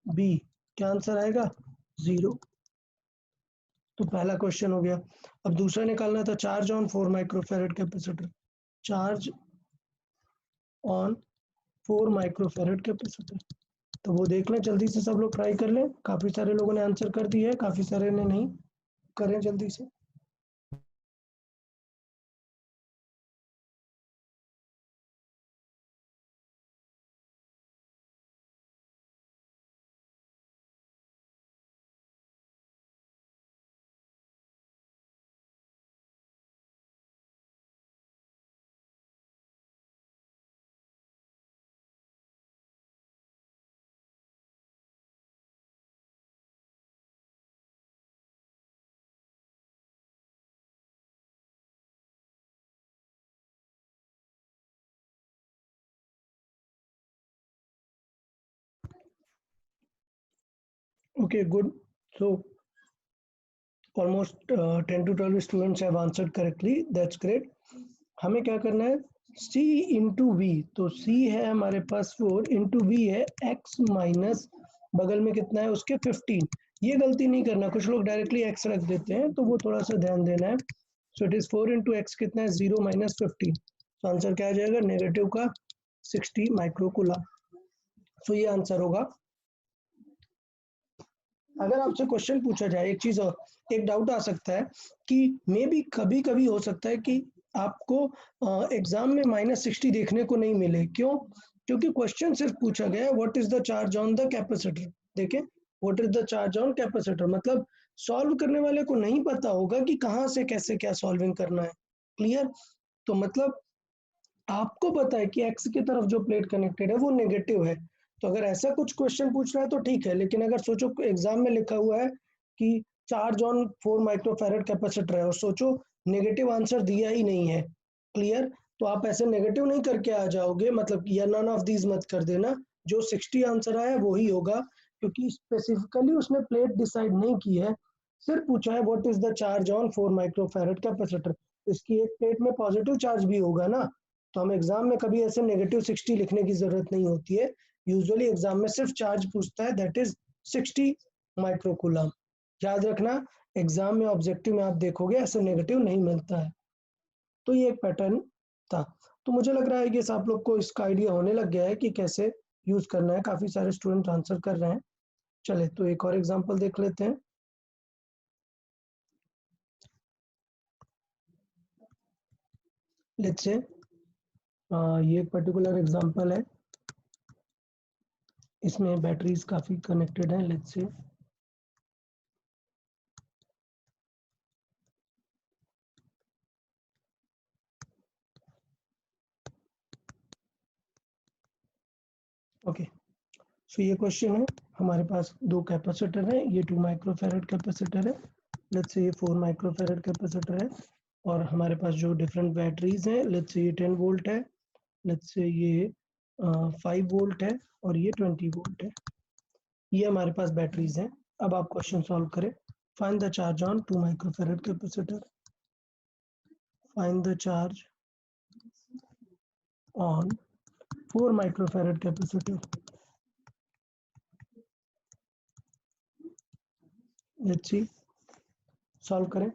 बी क्या आंसर आएगा, 0। तो पहला क्वेश्चन हो गया। अब दूसरा निकालना था, charge on 4 microfarad capacitor. Charge on 4 microfarad capacitor, तो वो देख लें जल्दी से, सब लोग ट्राई कर लें। काफी सारे लोगों ने आंसर कर दिया है, काफी सारे ने नहीं। करें जल्दी से। Okay, good. So almost 10 to 12 students have answered correctly. That's great. हमें क्या करना है, C इंटू वी। तो C है हमारे पास 4, इंटू वी है x माइनस बगल में कितना है उसके 15। ये गलती नहीं करना, कुछ लोग डायरेक्टली x रख देते हैं, तो वो थोड़ा सा ध्यान देना है। सो इट इज 4 इंटू एक्स कितना है, 0 माइनस 15। तो आंसर क्या आ जाएगा, नेगेटिव का 60 माइक्रोकूलम। सो ये आंसर होगा। अगर आपसे क्वेश्चन पूछा जाए, एक चीज और, एक डाउट आ सकता है कि मे बी कभी कभी हो सकता है कि आपको एग्जाम में -60 देखने को नहीं मिले। क्यों? क्योंकि क्वेश्चन सिर्फ पूछा गया है what is the charge on the capacitor. देखें, what is the charge on capacitor, मतलब सॉल्व करने वाले को नहीं पता होगा कि कहाँ से कैसे क्या सॉल्विंग करना है। क्लियर? तो मतलब आपको पता है कि एक्स की तरफ जो प्लेट कनेक्टेड है वो नेगेटिव है। तो अगर ऐसा कुछ क्वेश्चन पूछ रहा है तो ठीक है, लेकिन अगर सोचो एग्जाम में लिखा हुआ है कि चार्ज ऑन 4 माइक्रोफैरेड कैपेसिटर है और सोचो नेगेटिव आंसर दिया ही नहीं है, क्लियर, तो आप ऐसे नेगेटिव नहीं करके आ जाओगे, मतलब या नन ऑफ दीज मत कर देना, जो 60 आंसर आया वो ही होगा। क्योंकि स्पेसिफिकली उसने प्लेट डिसाइड नहीं की है, सिर्फ पूछा है what is the charge on 4 microfarad capacitor. इसकी एक प्लेट में पॉजिटिव चार्ज भी होगा ना, तो हम एग्जाम में कभी ऐसे -60 लिखने की जरूरत नहीं होती है। यूजुअली एग्जाम में सिर्फ चार्ज पूछता है, दैट इज 60 माइक्रोकूलम। याद रखना, एग्जाम में ऑब्जेक्टिव में आप देखोगे ऐसे नेगेटिव नहीं मिलता है। तो ये एक पैटर्न था। तो मुझे लग रहा है कि आप लोग को इसका आइडिया होने लग गया है कि कैसे यूज करना है। काफी सारे स्टूडेंट आंसर कर रहे हैं। चले तो एक और एग्जांपल देख लेते हैं। लेट्स से ये एक पर्टिकुलर एग्जांपल है, इसमें बैटरीज काफी कनेक्टेड है। लेट्स से ओके, सो ये क्वेश्चन है, हमारे पास दो कैपेसिटर है, ये 2 माइक्रोफैरड कैपेसिटर है, लेट्स से ये 4 माइक्रोफैरड कैपेसिटर है, और हमारे पास जो डिफरेंट बैटरीज हैं, लेट्स से ये 10 वोल्ट है, लेट्स से ये 5 वोल्ट है, और ये 20 वोल्ट है। ये हमारे पास बैटरीज हैं। अब आप क्वेश्चन सॉल्व करें। Find the charge on 2 microfarad capacitor. Find the charge on 4 microfarad capacitor. Let's see, solve करें।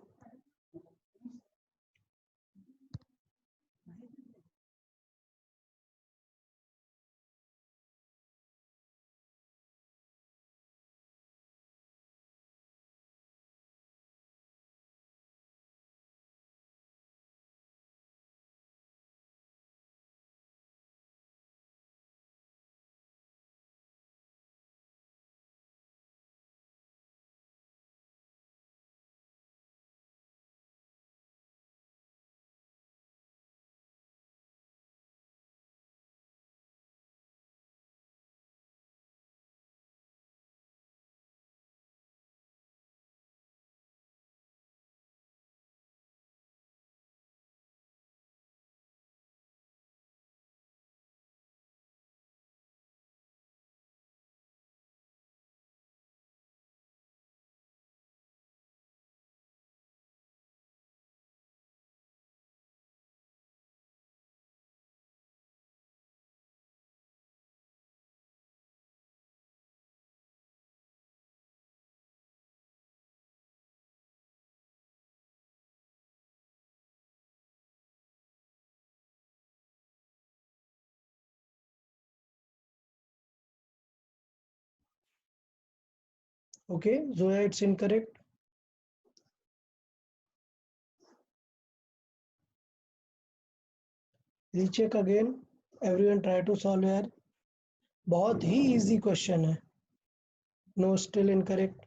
Okay, Zoya, it's incorrect. Recheck again. Everyone try to solve यार। बहुत ही इजी क्वेश्चन है। No, still incorrect.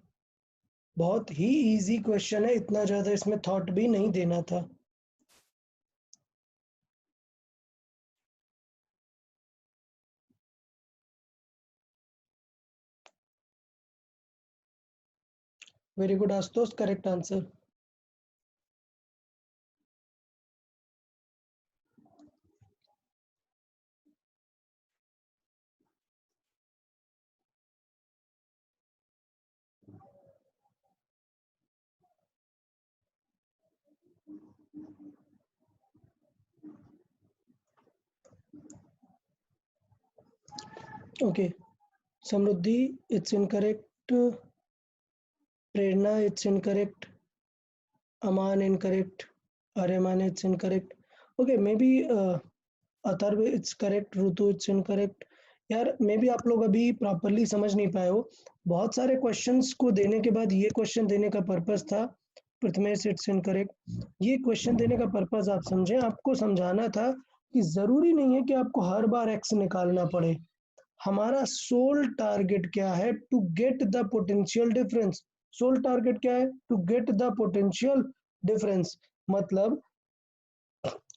बहुत ही easy question है, इतना ज्यादा इसमें थॉट भी नहीं देना था। Very good Ashutosh, correct answer. Okay, Samruddhi, it's incorrect. Prerna, it's incorrect. Aman, incorrect. Aryaman, it's incorrect. Okay, maybe Atharva it's correct, Ritu it's incorrect. यार मे बी आप लोग अभी प्रॉपरली समझ नहीं पाए हो। बहुत सारे क्वेश्चंस को देने के बाद ये क्वेश्चन देने का पर्पस था। Prathamesh, it's incorrect. ये क्वेश्चन देने का पर्पस आप समझे, आपको समझाना था कि जरूरी नहीं है कि आपको हर बार एक्स निकालना पड़े। हमारा सोल टारगेट क्या है? To get the potential difference. Sole target क्या है? To get the potential difference. मतलब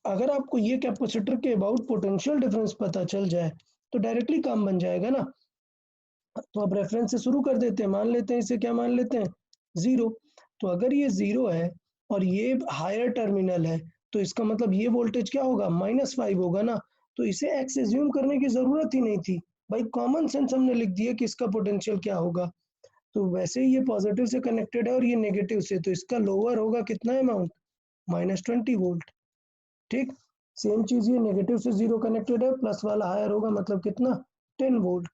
अगर आपको ये कैपेसिटर के अबाउट पोटेंशियल डिफरेंस पता चल जाए तो डायरेक्टली काम बन जाएगा ना। तो अब रेफरेंस से शुरू कर देते हैं, मान लेते हैं इसे, क्या मान लेते हैं? 0। तो अगर ये 0 है और ये हायर टर्मिनल है तो इसका मतलब ये वोल्टेज क्या होगा? -5 होगा ना। तो इसे एक्स एज्यूम करने की जरूरत ही नहीं थी, भाई कॉमन सेंस हमने लिख दिया कि इसका पोटेंशियल क्या होगा। तो वैसे ही ये पॉजिटिव से कनेक्टेड है और ये नेगेटिव से, तो इसका लोअर होगा कितना अमाउंट, -20 वोल्ट। ठीक, सेम चीज ये नेगेटिव से 0 कनेक्टेड है, प्लस वाला हायर होगा, मतलब कितना, 10 वोल्ट।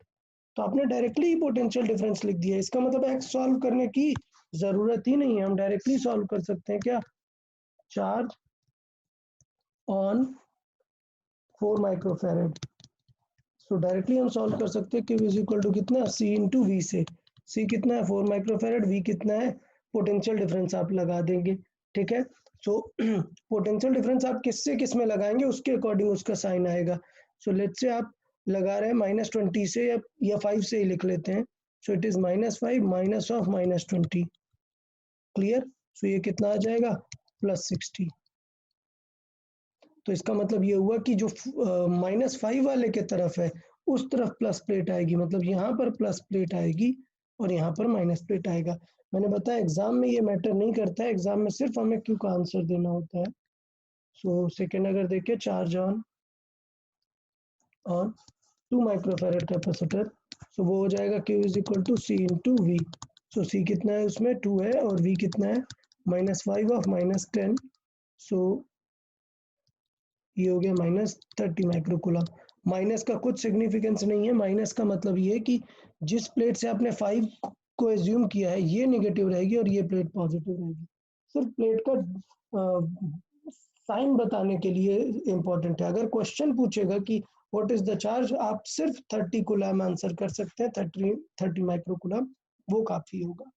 तो आपने डायरेक्टली ही पोटेंशियल डिफरेंस लिख दिया, इसका मतलब एक्स सॉल्व करने की जरूरत ही नहीं है, हम डायरेक्टली सॉल्व कर सकते हैं। क्या, charge on 4 microfarad, so directly हम सॉल्व कर सकते हैं। Q इज इक्वल टू कितना, C इंटू वी से। C कितना है 4 माइक्रोफैरेड, V कितना है, पोटेंशियल डिफरेंस आप लगा देंगे। ठीक है, सो पोटेंशियल डिफरेंस आप किससे किस में लगाएंगे उसके अकॉर्डिंग उसका साइन आएगा। सो लेट्स से आप लगा रहे हैं -20 से या 5 से ही लिख लेते हैं। So it is -5 minus of -20, clear. So ये कितना आ जाएगा, +60। तो इसका मतलब ये हुआ कि जो -5 वाले के तरफ है उस तरफ प्लस प्लेट आएगी, मतलब यहाँ पर प्लस प्लेट आएगी और यहाँ पर माइनस प्लेट आएगा। मैंने बताया एग्जाम में ये मैटर नहीं करता है, एग्जाम में सिर्फ हमें क्यू का आंसर देना होता है। सो सेकेंड अगर देखें, charge on 2 microfarad capacitor, so वो हो जाएगा Q is equal to C into V. So C कितना है उसमें 2 है और V कितना है -5 ऑफ -10, सो ये हो गया -30 माइक्रोकूलम। माइनस का कुछ सिग्निफिकेंस नहीं है, माइनस का मतलब ये है कि जिस प्लेट से आपने 5 को एज्यूम किया है ये नेगेटिव रहेगी और ये प्लेट पॉजिटिव रहेगी। सिर्फ प्लेट का साइन बताने के लिए इंपॉर्टेंट है। अगर क्वेश्चन पूछेगा कि व्हाट इज द चार्ज, आप सिर्फ 30 कूलम आंसर कर सकते हैं, 30 माइक्रोकूलम, वो काफी होगा।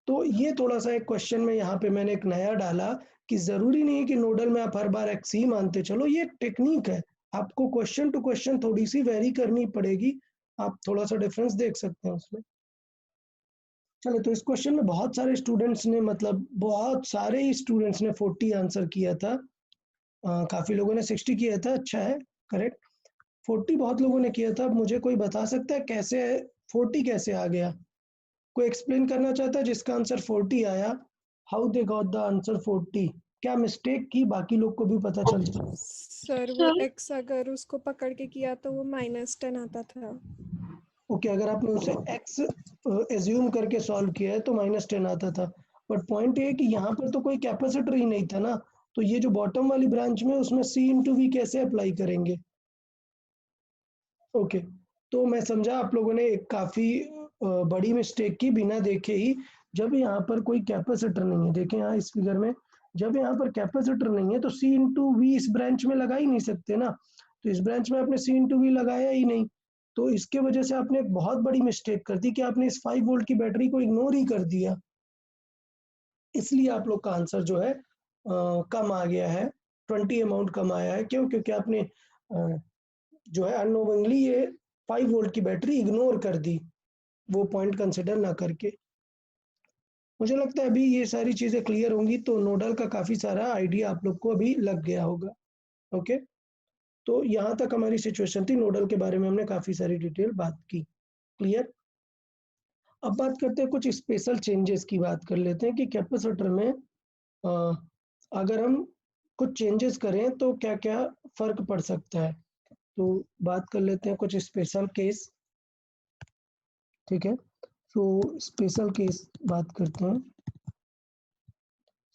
तो ये थोड़ा सा एक क्वेश्चन में यहाँ पे मैंने एक नया डाला कि जरूरी नहीं है कि नोडल में आप हर बार एक्स ही मानते चलो, ये एक टेक्निक है, आपको क्वेश्चन टू क्वेश्चन थोड़ी सी वेरी करनी पड़ेगी, आप थोड़ा सा डिफरेंस देख सकते हैं उसमें। चलो, तो इस क्वेश्चन में बहुत सारे स्टूडेंट्स ने, मतलब बहुत सारे ही स्टूडेंट्स ने 40 आंसर किया था। काफी लोगों ने 60 किया था, अच्छा है, करेक्ट। 40 बहुत लोगों ने किया था। मुझे कोई बता सकता है कैसे 40 कैसे आ गया, कोई एक्सप्लेन करना चाहता है जिसका आंसर 40 आया, how they got the answer 40, क्या मिस्टेक की, बाकी लोग को भी पता चल जाए। सर वो x अगर उसको पकड़ के किया तो वो -10 आता था। ओके, अगर आपने उसे x एज्यूम करके सॉल्व किया है तो -10 आता था, बट पॉइंट ये है कि यहाँ पर तो कोई कैपेसिटर ही नहीं था ना, तो ये जो बॉटम वाली ब्रांच में उसमें C इंटू वी कैसे अप्लाई करेंगे। ओके, तो मैं समझा आप लोगों ने एक काफी बड़ी मिस्टेक की बिना देखे ही। जब यहाँ पर कोई कैपेसिटर नहीं है, देखें यहाँ इस फिगर में, जब यहाँ पर कैपेसिटर नहीं है तो C इंटू वी इस ब्रांच में लगा ही नहीं सकते ना, तो इस ब्रांच में आपने C इंटू वी लगाया ही नहीं, तो इसके वजह से आपने एक बहुत बड़ी मिस्टेक कर दी कि आपने इस 5 वोल्ट की बैटरी को इग्नोर ही कर दिया, इसलिए आप लोग का आंसर जो है कम आ गया है, 20 अमाउंट कम आया है। क्यों, क्योंकि आपने जो है अननोइंगली ये 5 वोल्ट की बैटरी इग्नोर कर दी, वो पॉइंट कंसिडर ना करके। मुझे लगता है अभी ये सारी चीजें क्लियर होंगी, तो नोडल का काफी सारा आइडिया आप लोग को अभी लग गया होगा। ओके, तो यहाँ तक हमारी सिचुएशन थी, नोडल के बारे में हमने काफी सारी डिटेल बात की, क्लियर। अब बात करते हैं कुछ स्पेशल चेंजेस की, बात कर लेते हैं कि कैपेसिटर में अगर हम कुछ चेंजेस करें तो क्या क्या फर्क पड़ सकता है। तो बात कर लेते हैं कुछ स्पेशल केस, ठीक है। तो स्पेशल केस बात करते हैं।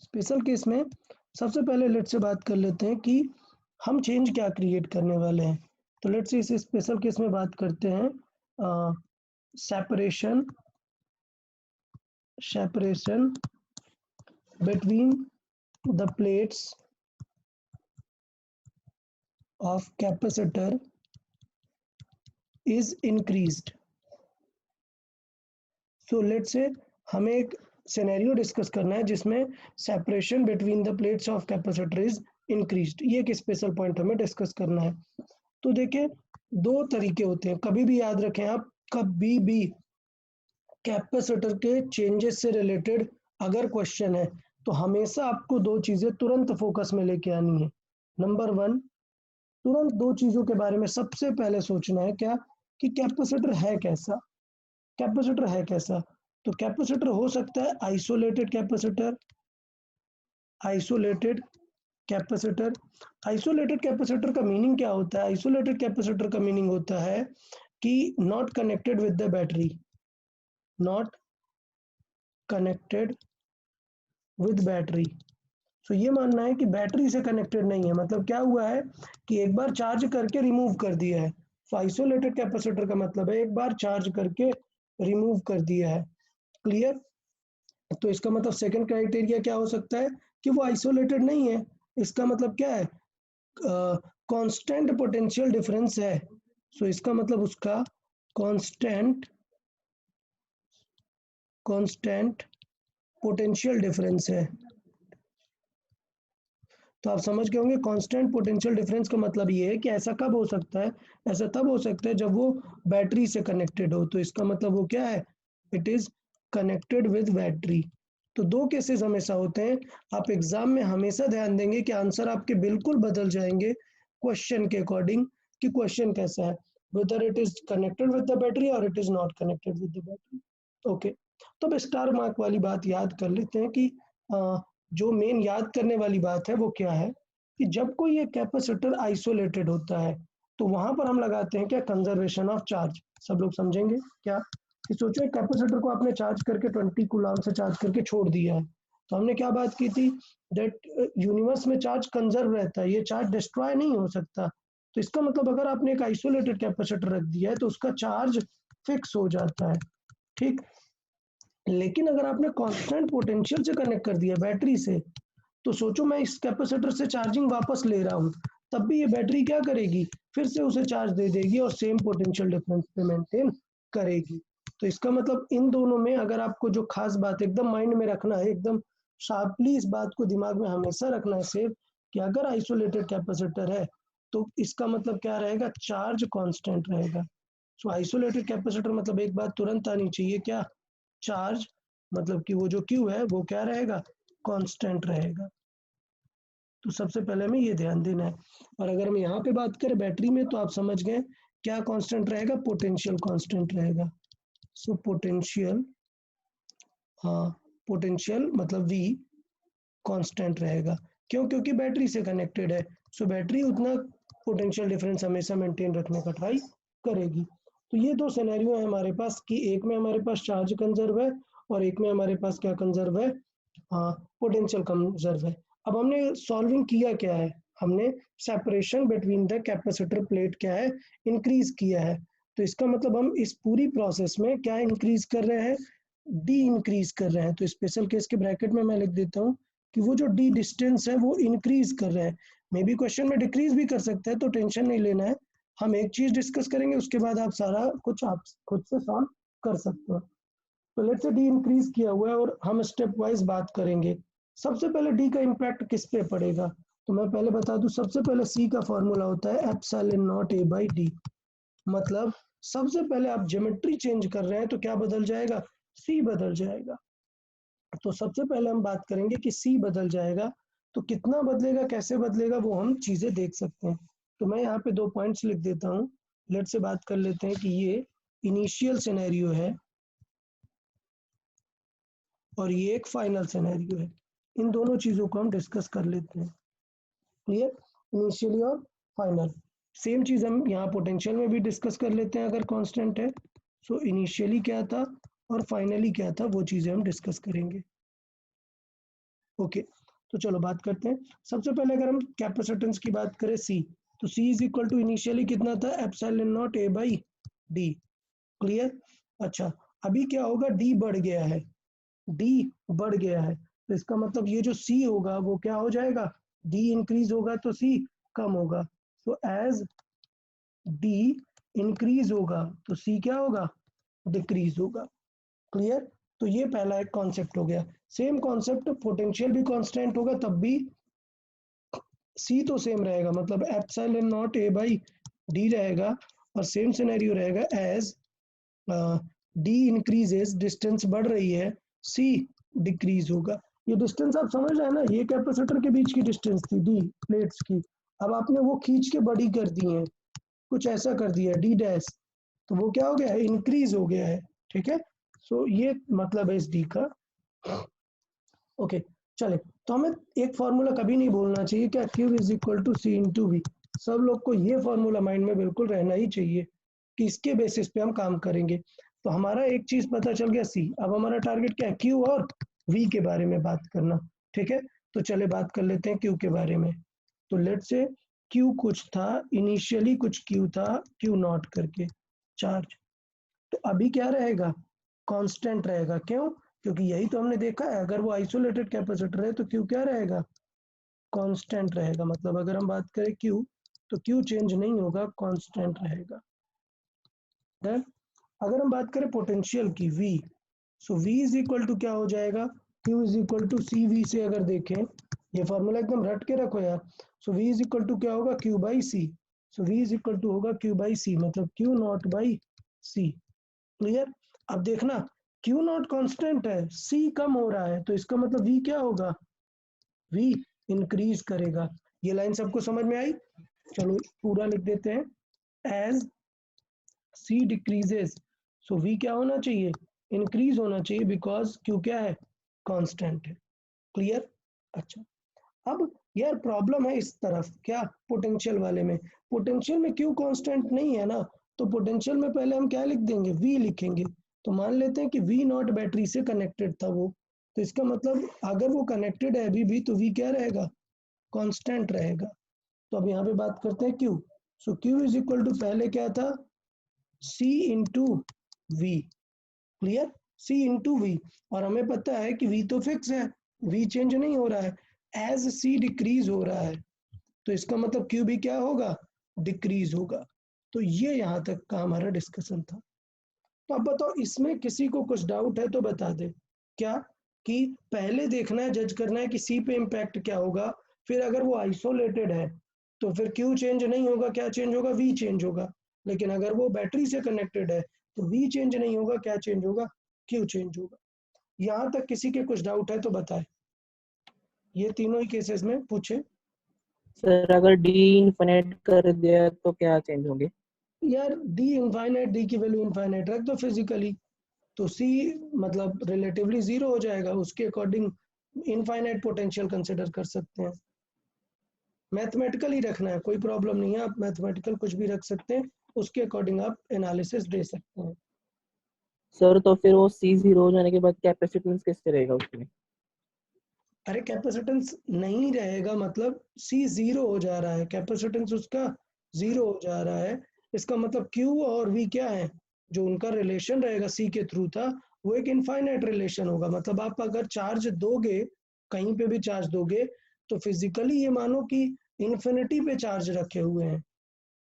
स्पेशल केस में सबसे पहले लेट से बात कर लेते हैं कि हम चेंज क्या क्रिएट करने वाले हैं। तो लेट से इस स्पेशल केस में बात करते हैं separation between the plates of capacitor is increased. So let's say हमें एक सिनेरियो डिस्कस करना है जिसमें separation between the plates of capacitor is increased, ये एक स्पेशल पॉइंट हमें डिस्कस करना है। तो देखिए, दो तरीके होते हैं, कभी भी याद रखें आप, कभी भी कैपेसिटर के चेंजेस से रिलेटेड अगर क्वेश्चन है तो हमेशा आपको दो चीजें तुरंत फोकस में लेके आनी है। नंबर 1, तुरंत दो चीजों के बारे में सबसे पहले सोचना है, क्या कि कैपेसिटर है कैसा, कैपेसिटर है कैसा। तो कैपेसिटर हो सकता है isolated capacitor, isolated capacitor. Isolated capacitor का मीनिंग क्या होता है? आइसोलेटेड कैपेसिटर का मीनिंग होता है कि not connected with the battery, not connected with battery. So ये मानना है कि बैटरी से कनेक्टेड नहीं है, मतलब क्या हुआ है कि एक बार चार्ज करके रिमूव कर दिया है। सो आइसोलेटेड कैपेसिटर का मतलब है एक बार चार्ज करके रिमूव कर दिया है। क्लियर? तो इसका मतलब सेकंड क्राइटेरिया क्या हो सकता है कि वो आइसोलेटेड नहीं है। इसका मतलब क्या है? कांस्टेंट पोटेंशियल डिफरेंस है। सो इसका मतलब उसका कांस्टेंट पोटेंशियल डिफरेंस है। तो आप समझ गए होंगे कांस्टेंट पोटेंशियल डिफरेंस का मतलब ये है कि ऐसा कब हो सकता है? ऐसा तब हो सकता है जब वो बैटरी से कनेक्टेड हो। तो इसका मतलब वो क्या है? It is connected with battery. तो दो केसेस हमेशा होते हैं। आप एग्जाम में हमेशा ध्यान देंगे कि आंसर आपके बिल्कुल बदल जाएंगे क्वेश्चन के अकॉर्डिंग कि क्वेश्चन कैसा है, whether it is connected with the battery or it is not connected with the battery. Okay, तो अब स्टार मार्क वाली बात याद कर लेते हैं कि जो मेन याद करने वाली बात है वो क्या है कि जब कोई एक कैपेसिटर आइसोलेटेड होता है तो वहां पर हम लगाते हैं क्या? Conservation of charge. सब लोग समझेंगे क्या? कि सोचो एक कैपेसिटर को आपने चार्ज करके 20 कूलम से चार्ज करके छोड़ दिया है, तो हमने क्या बात की थी? दैट यूनिवर्स में चार्ज कंजर्व रहता है, ये चार्ज डिस्ट्रॉय नहीं हो सकता। तो इसका मतलब अगर आपने एक आइसोलेटेड कैपेसिटर रख दिया है तो उसका चार्ज फिक्स हो जाता है, ठीक। लेकिन अगर आपने कांस्टेंट पोटेंशियल से कनेक्ट कर दिया बैटरी से, तो सोचो मैं इस कैपेसिटर से चार्जिंग वापस ले रहा हूँ, तब भी ये बैटरी क्या करेगी? फिर से उसे चार्ज दे देगी और सेम पोटेंशियल डिफरेंस पे मेंटेन करेगी। तो इसका मतलब इन दोनों में अगर आपको जो खास बात एकदम माइंड में रखना है, एकदम शार्पली इस बात को दिमाग में हमेशा रखना है सेफ, कि अगर आइसोलेटेड कैपेसिटर है तो इसका मतलब क्या रहेगा? चार्ज कांस्टेंट रहेगा। सो आइसोलेटेड कैपेसिटर मतलब एक बात तुरंत आनी चाहिए, क्या? चार्ज, मतलब कि वो जो क्यू है वो क्या रहेगा? कांस्टेंट रहेगा। तो सबसे पहले हमें ये ध्यान देना है। और अगर हम यहाँ पे बात करें बैटरी में, तो आप समझ गए क्या कांस्टेंट रहेगा? पोटेंशियल कांस्टेंट रहेगा। सो पोटेंशियल, हाँ पोटेंशियल मतलब V कांस्टेंट रहेगा। क्यों? क्योंकि बैटरी से कनेक्टेड है। सो बैटरी उतना पोटेंशियल डिफरेंस हमेशा मेंटेन रखने का ट्राई करेगी। तो ये दो सिनेरियो है हमारे पास कि एक में हमारे पास चार्ज कंजर्व है और एक में हमारे पास क्या कंजर्व है? हाँ, पोटेंशियल कंजर्व है। अब हमने सॉल्विंग किया क्या है? हमने separation between the capacitor plate क्या है? इंक्रीज किया है। तो इसका मतलब हम इस पूरी प्रोसेस में क्या इंक्रीज कर रहे हैं? डी इंक्रीज कर रहे हैं। तो स्पेशल केस के ब्रैकेट में मैं लिख देता हूँ कि वो जो डी डिस्टेंस है वो इंक्रीज कर रहा है। मे बी क्वेश्चन में डिक्रीज भी कर सकता है, तो टेंशन नहीं लेना है। हम एक चीज डिस्कस करेंगे, उसके बाद आप सारा कुछ आप खुद से सॉल्व कर सकते हो। तो लेट्स से डी इंक्रीज किया हुआ है और हम स्टेप वाइज बात करेंगे। सबसे पहले डी का इम्पैक्ट किस पे पड़ेगा? तो मैं पहले बता दूं, सबसे पहले सी का फॉर्मूला होता है epsilon not a by D. मतलब सबसे पहले आप ज्योमेट्री चेंज कर रहे हैं तो क्या बदल जाएगा? सी बदल जाएगा। तो सबसे पहले हम बात करेंगे कि सी बदल जाएगा, तो कितना बदलेगा, कैसे बदलेगा, वो हम चीजें देख सकते हैं। तो मैं यहाँ पे 2 पॉइंट्स लिख देता हूँ। लेट से बात कर लेते हैं कि ये इनिशियल सिनेरियो है और ये एक फाइनल सिनेरियो है। इन दोनों चीजों को हम डिस्कस कर लेते हैं। क्लियर? इनिशियली और फाइनल सेम चीज हम यहाँ पोटेंशियल में भी डिस्कस कर लेते हैं अगर कांस्टेंट है। सो इनिशियली क्या था और फाइनली क्या था, वो चीजें हम डिस्कस करेंगे। ओके, तो चलो बात करते हैं। सबसे पहले अगर हम कैपेसिटेंस की बात करें सी, तो सी इज इक्वल टू इनिशियली कितना था? Epsilon not a by D. Clear? अच्छा, अभी क्या होगा? डी बढ़ गया है, डी बढ़ गया है, तो इसका मतलब ये जो सी होगा वो क्या हो जाएगा? डी इंक्रीज होगा तो सी कम होगा। तो एज डी इंक्रीज होगा तो सी क्या होगा? डिक्रीज होगा। क्लियर? तो ये पहला एक कॉन्सेप्ट हो गया। सेम कॉन्सेप्ट, पोटेंशियल भी कांस्टेंट होगा तब भी सी तो सेम रहेगा, मतलब epsilon not a by D रहेगा। और सेम सिनेरियो रहेगा एज डी इंक्रीजेस, डिस्टेंस बढ़ रही है, सी डिक्रीज होगा। ये डिस्टेंस आप समझ रहे हैं ना? ये कैपेसिटर के बीच की डिस्टेंस थी डी प्लेट्स की, अब आपने वो खींच के बड़ी कर दी है, कुछ ऐसा कर दिया डी डैश, तो वो क्या हो गया है? इंक्रीज हो गया है। ठीक है, सो ये मतलब है इस डी का। ओके, चले, तो हमें एक फॉर्मूला कभी नहीं बोलना चाहिए क्या, Q is equal to C into V. सब लोग को ये फॉर्मूला माइंड में बिल्कुल रहना ही चाहिए कि इसके बेसिस पे हम काम करेंगे। तो हमारा एक चीज पता चल गया सी। अब हमारा टारगेट क्या है, Q और V के बारे में बात करना। ठीक है, तो चले बात कर लेते हैं Q के बारे में। तो लेट से Q कुछ था इनिशियली, कुछ Q था Q नॉट करके चार्ज, तो अभी क्या रहेगा, कांस्टेंट रहेगा। क्यों, क्योंकि यही तो हमने देखा है, अगर वो आइसोलेटेड कैपेसिटर है तो Q क्या रहेगा, कांस्टेंट रहेगा। मतलब अगर हम बात करें Q, तो Q चेंज नहीं होगा, कांस्टेंट रहेगा। देन अगर हम बात करें पोटेंशियल की V, so V is equal to क्या हो जाएगा, Q is equal to C V से अगर देखें, ये फॉर्मूला एकदम रट के रखो यार। So V is equal to क्या होगा, Q by C. So V is equal to होगा Q बाई सी, मतलब Q not by C. Clear. अब देखना Q नॉट कांस्टेंट है, C कम हो रहा है, तो इसका मतलब V क्या होगा, V इंक्रीज करेगा। ये लाइन सबको समझ में आई। चलो पूरा लिख देते हैं, एज C डिक्रीजेस, सो V क्या होना चाहिए, इंक्रीज होना चाहिए, बिकॉज Q क्या है, कांस्टेंट है। क्लियर। अच्छा, अब यार प्रॉब्लम है इस तरफ, क्या, पोटेंशियल वाले में। पोटेंशियल में Q कांस्टेंट नहीं है ना, तो पोटेंशियल में पहले हम क्या लिख देंगे, V लिखेंगे। तो मान लेते हैं कि V नॉट बैटरी से कनेक्टेड था वो, तो इसका मतलब अगर वो कनेक्टेड है अभी भी, तो V क्या रहेगा, कांस्टेंट रहेगा। तो अब यहाँ पे बात करते हैं Q। So Q is equal to पहले क्या था, C into V. Clear, C into V, और हमें पता है कि V तो फिक्स है, V चेंज नहीं हो रहा है। एज C डिक्रीज हो रहा है, तो इसका मतलब Q भी क्या होगा, डिक्रीज होगा। तो ये यहाँ तक का हमारा डिस्कशन था। तो अब बताओ, इसमें किसी को कुछ डाउट है तो बता दे, क्या, कि पहले देखना है, जज करना है कि C पे इम्पैक्ट क्या होगा, फिर अगर वो आइसोलेटेड है तो फिर Q चेंज नहीं होगा, क्या चेंज होगा, V चेंज होगा। लेकिन अगर वो बैटरी से कनेक्टेड है तो V चेंज नहीं होगा, क्या चेंज होगा, Q चेंज होगा। यहाँ तक किसी के कुछ डाउट है तो बताए, ये तीनों ही केसेस में पूछे। सर अगर डी इनफिनिट कर दिया तो क्या चेंज होंगे? यार डी इनफाइनाइट, डी की वैल्यू इनफाइनाइट रख दो फिजिकली, तो सी मतलब रिलेटिवली जीरो हो जाएगा, उसके अकॉर्डिंग इनफाइनाइट पोटेंशियल कंसिडर कर सकते हैं। मैथमेटिकल ही रखना है, कोई प्रॉब्लम नहीं है, आप मैथमेटिकल कुछ भी रख सकते हैं, उसके अकॉर्डिंग आप एनालिसिस दे सकते हैं। सर तो फिर वो सी जीरो हो जाने के बाद कैपेसिटेंस कैसे रहेगा उसमें? अरे कैपेसिटेंस नहीं रहेगा, मतलब सी जीरो हो जा रहा है, कैपेसिटेंस उसका जीरो हो जा रहा है, इसका मतलब क्यू और वी क्या है, जो उनका रिलेशन रहेगा सी के थ्रू था, वो एक इनफाइनाइट रिलेशन होगा। मतलब आप अगर चार्ज दोगे, कहीं पे भी चार्ज दोगे, तो फिजिकली ये मानो कि इन्फिनिटी पे चार्ज रखे हुए हैं,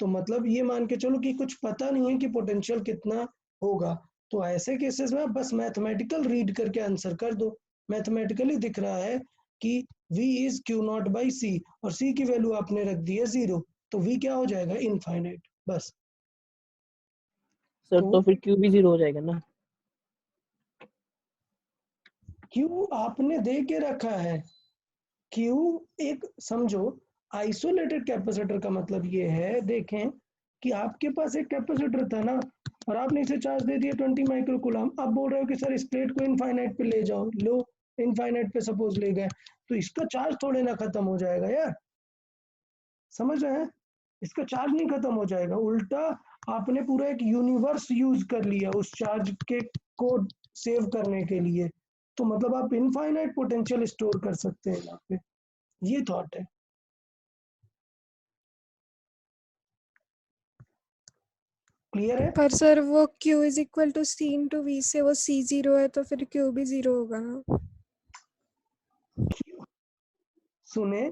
तो मतलब ये मान के चलो कि कुछ पता नहीं है कि पोटेंशियल कितना होगा। तो ऐसे केसेस में आप बस मैथमेटिकल रीड करके आंसर कर दो। मैथमेटिकली दिख रहा है कि V is Q not by C, और C की वैल्यू आपने रख दी है जीरो, तो V क्या हो जाएगा, इनफाइनाइट, बस। सर तो तो फिर क्यू भी जीरो हो जाएगा ना? Q आपने दे के रखा है, Q एक समझो, आइसोलेटेड कैपेसिटर का मतलब ये है, देखें कि आपके पास एक कैपेसिटर था ना, और आपने इसे चार्ज दे दिया 20 माइक्रो कूलम, अब बोल रहे हो कि सर इस प्लेट को इनफाइनाइट पे ले जाओ, लो इनफाइनाइट पे सपोज ले गए, तो इसका चार्ज थोड़े ना खत्म हो जाएगा यार, समझ रहे हैं, इसका चार्ज नहीं खत्म हो जाएगा, उल्टा आपने पूरा एक यूनिवर्स यूज कर लिया उस चार्ज के को सेव करने के लिए, तो मतलब आप इनफाइनाइट पोटेंशियल स्टोर कर सकते हैं यहाँ पे, ये थॉट है। क्लियर है। पर सर वो Q is equal to C into V से वो C जीरो है तो फिर Q भी जीरो होगा ना? सुने,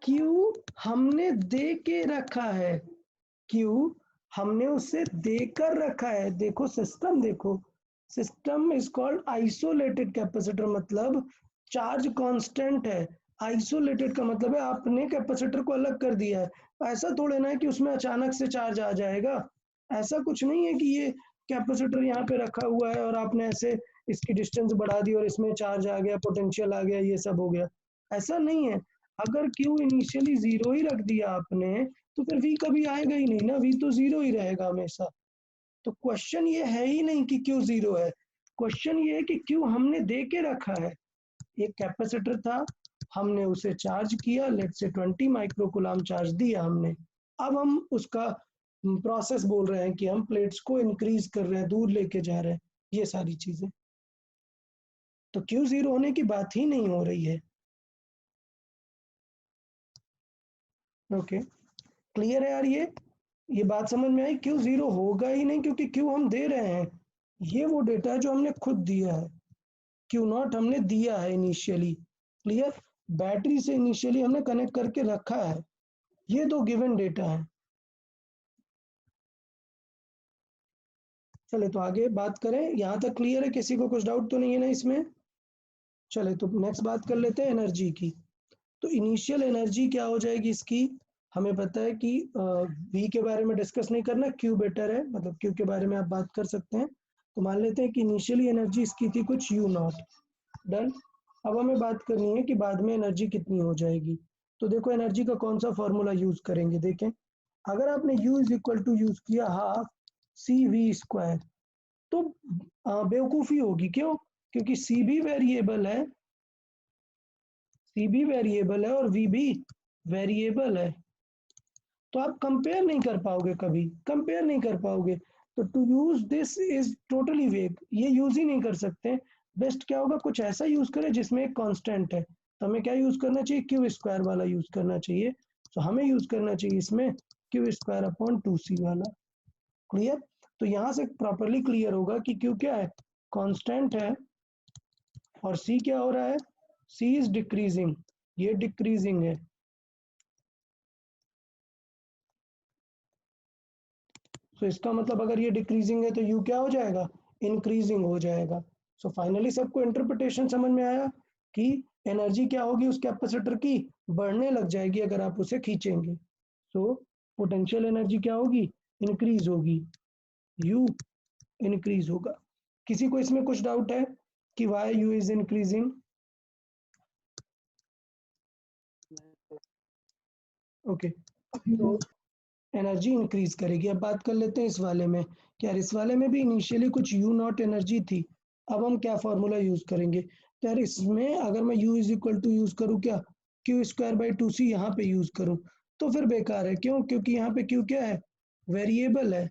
Q हमने दे के रखा है, Q हमने उसे देकर रखा है। देखो सिस्टम, देखो system is called isolated capacitor, मतलब चार्ज कांस्टेंट है। आइसोलेटेड का मतलब है आपने कैपेसिटर को अलग कर दिया है। ऐसा थोड़े ना है कि उसमें अचानक से चार्ज आ जाएगा, ऐसा कुछ नहीं है कि ये कैपेसिटर यहाँ पे रखा हुआ है और आपने ऐसे इसकी डिस्टेंस बढ़ा दी और इसमें चार्ज आ गया, पोटेंशियल आ गया, ये सब हो गया, ऐसा नहीं है। अगर Q इनिशियली जीरो ही रख दिया आपने, तो फिर V कभी आएगा ही नहीं ना, V तो जीरो ही रहेगा हमेशा। तो क्वेश्चन ये है ही नहीं कि Q जीरो है, क्वेश्चन ये है कि Q हमने दे के रखा है, एक कैपेसिटर था, हमने उसे चार्ज किया, लेट से 20 माइक्रोकूलम चार्ज दिया हमने। अब हम उसका प्रोसेस बोल रहे हैं कि हम प्लेट्स को इंक्रीज कर रहे हैं, दूर लेके जा रहे हैं, ये सारी चीजें। तो Q0 होने की बात ही नहीं हो रही है। ओके, क्लियर है यार? ये बात समझ में आई? Q0 होगा ही नहीं, क्योंकि Q हम दे रहे हैं, ये वो डेटा है जो हमने खुद दिया है। Q0 हमने दिया है इनिशियली, क्लियर? बैटरी से इनिशियली हमने कनेक्ट करके रखा है, ये दो गिवन डेटा है। चले तो आगे बात करें, यहाँ तक क्लियर है? किसी को कुछ डाउट तो नहीं है ना इसमें? चले तो नेक्स्ट बात कर लेते हैं एनर्जी की। तो इनिशियल एनर्जी क्या हो जाएगी इसकी? हमें पता है कि V के बारे में डिस्कस नहीं करना, Q बेटर है, मतलब Q के बारे में आप बात कर सकते हैं। तो मान लेते हैं कि इनिशियली एनर्जी इसकी थी कुछ U0, डन। अब हमें बात करनी है कि बाद में एनर्जी कितनी हो जाएगी। तो देखो एनर्जी का कौन सा फॉर्मूला यूज करेंगे, देखें। अगर आपने U is equal to use किया हाफ CV², तो बेवकूफ़ी होगी। क्यों? क्योंकि C भी वेरिएबल है, C भी वेरिएबल है और V भी वेरिएबल है, तो आप कंपेयर नहीं कर पाओगे, कभी कंपेयर नहीं कर पाओगे। तो to use this is totally vague, ये यूज ही नहीं कर सकते। बेस्ट क्या होगा, कुछ ऐसा यूज करें जिसमें एक कांस्टेंट है। तो हमें क्या यूज करना चाहिए? Q² वाला यूज करना चाहिए। तो हमें यूज करना चाहिए इसमें Q²/2C वाला, क्लियर? तो यहाँ से प्रॉपरली क्लियर होगा कि Q क्या है? कांस्टेंट है, और C क्या हो रहा है? C इज डिक्रीजिंग, ये डिक्रीजिंग है। तो इसका मतलब अगर ये डिक्रीजिंग है तो U क्या हो जाएगा? इंक्रीजिंग हो जाएगा। सो फाइनली सबको इंटरप्रिटेशन समझ में आया कि एनर्जी क्या होगी उस कैपेसिटर की? बढ़ने लग जाएगी अगर आप उसे खींचेंगे। सो पोटेंशियल एनर्जी क्या होगी? इंक्रीज होगी, U इंक्रीज होगा। किसी को इसमें कुछ डाउट है कि why U is increasing? Okay, तो एनर्जी इंक्रीज करेगी। अब बात कर लेते हैं इस वाले में। क्या इस वाले में भी इनिशियली कुछ U0 एनर्जी थी? अब हम क्या फॉर्मूला यूज करेंगे? तो यार इसमें अगर मैं U is equal to use करूँ क्या, Q²/2C यहाँ पे यूज करूँ, तो फिर बेकार है। क्यों? क्योंकि यहाँ पे Q क्या है? वेरिएबल है,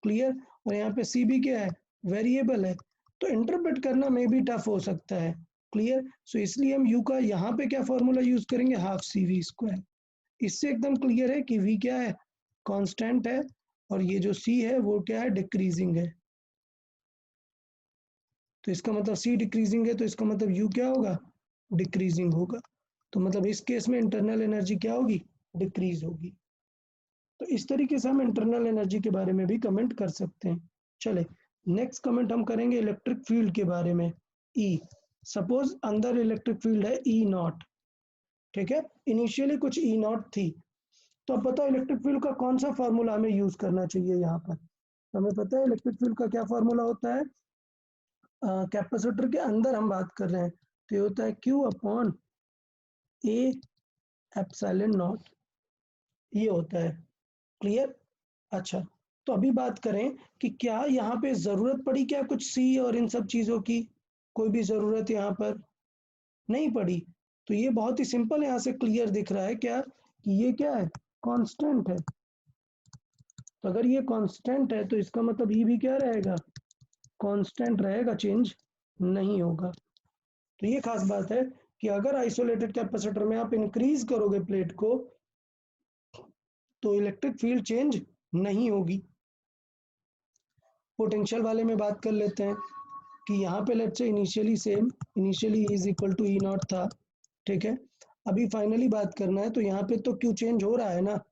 क्लियर? और यहाँ पे C भी क्या है? वेरिएबल है। तो इंटरप्रेट करना में भी टफ हो सकता है, क्लियर? सो इसलिए हम U का यहाँ पे क्या फॉर्मूला यूज करेंगे? Half CV²। इससे एकदम क्लियर है कि V क्या है? कांस्टेंट है, और ये जो C है वो क्या है? डिक्रीजिंग है। तो इसका मतलब C डिक्रीजिंग है, तो इसका मतलब U क्या होगा? डिक्रीजिंग होगा। तो मतलब इस केस में इंटरनल एनर्जी क्या होगी? डिक्रीज होगी। तो इस तरीके से हम इंटरनल एनर्जी के बारे में भी कमेंट कर सकते हैं। चले नेक्स्ट कमेंट हम करेंगे इलेक्ट्रिक फील्ड के बारे में। E, सपोज अंदर इलेक्ट्रिक फील्ड है E0, ठीक है? इनिशियली कुछ E0 थी। तो अब बताओ इलेक्ट्रिक फील्ड का कौन सा फॉर्मूला हमें यूज करना चाहिए यहाँ पर? तो हमें पता है इलेक्ट्रिक फील्ड का क्या फॉर्मूला होता है। कैपेसिटर के अंदर हम बात कर रहे हैं, तो ये होता है Q/A∁0, ये होता है, क्लियर? अच्छा, तो अभी बात करें कि क्या यहाँ पे जरूरत पड़ी क्या कुछ C और इन सब चीजों की? कोई भी जरूरत यहाँ पर नहीं पड़ी। तो ये बहुत ही सिंपल यहाँ से क्लियर दिख रहा है क्या, कि ये क्या है? कांस्टेंट है। तो अगर ये कांस्टेंट है तो इसका मतलब E भी क्या रहेगा? कांस्टेंट रहेगा, चेंज नहीं होगा। तो ये खास बात है कि अगर आइसोलेटेड कैपेसिटर में आप इंक्रीज करोगे प्लेट को, तो इलेक्ट्रिक फील्ड चेंज नहीं होगी। पोटेंशियल वाले में बात कर लेते हैं कि यहाँ पे let's say initially is equal to E0 था, ठीक है? अभी फाइनली बात करना है, तो यहाँ पे तो Q चेंज हो रहा है ना,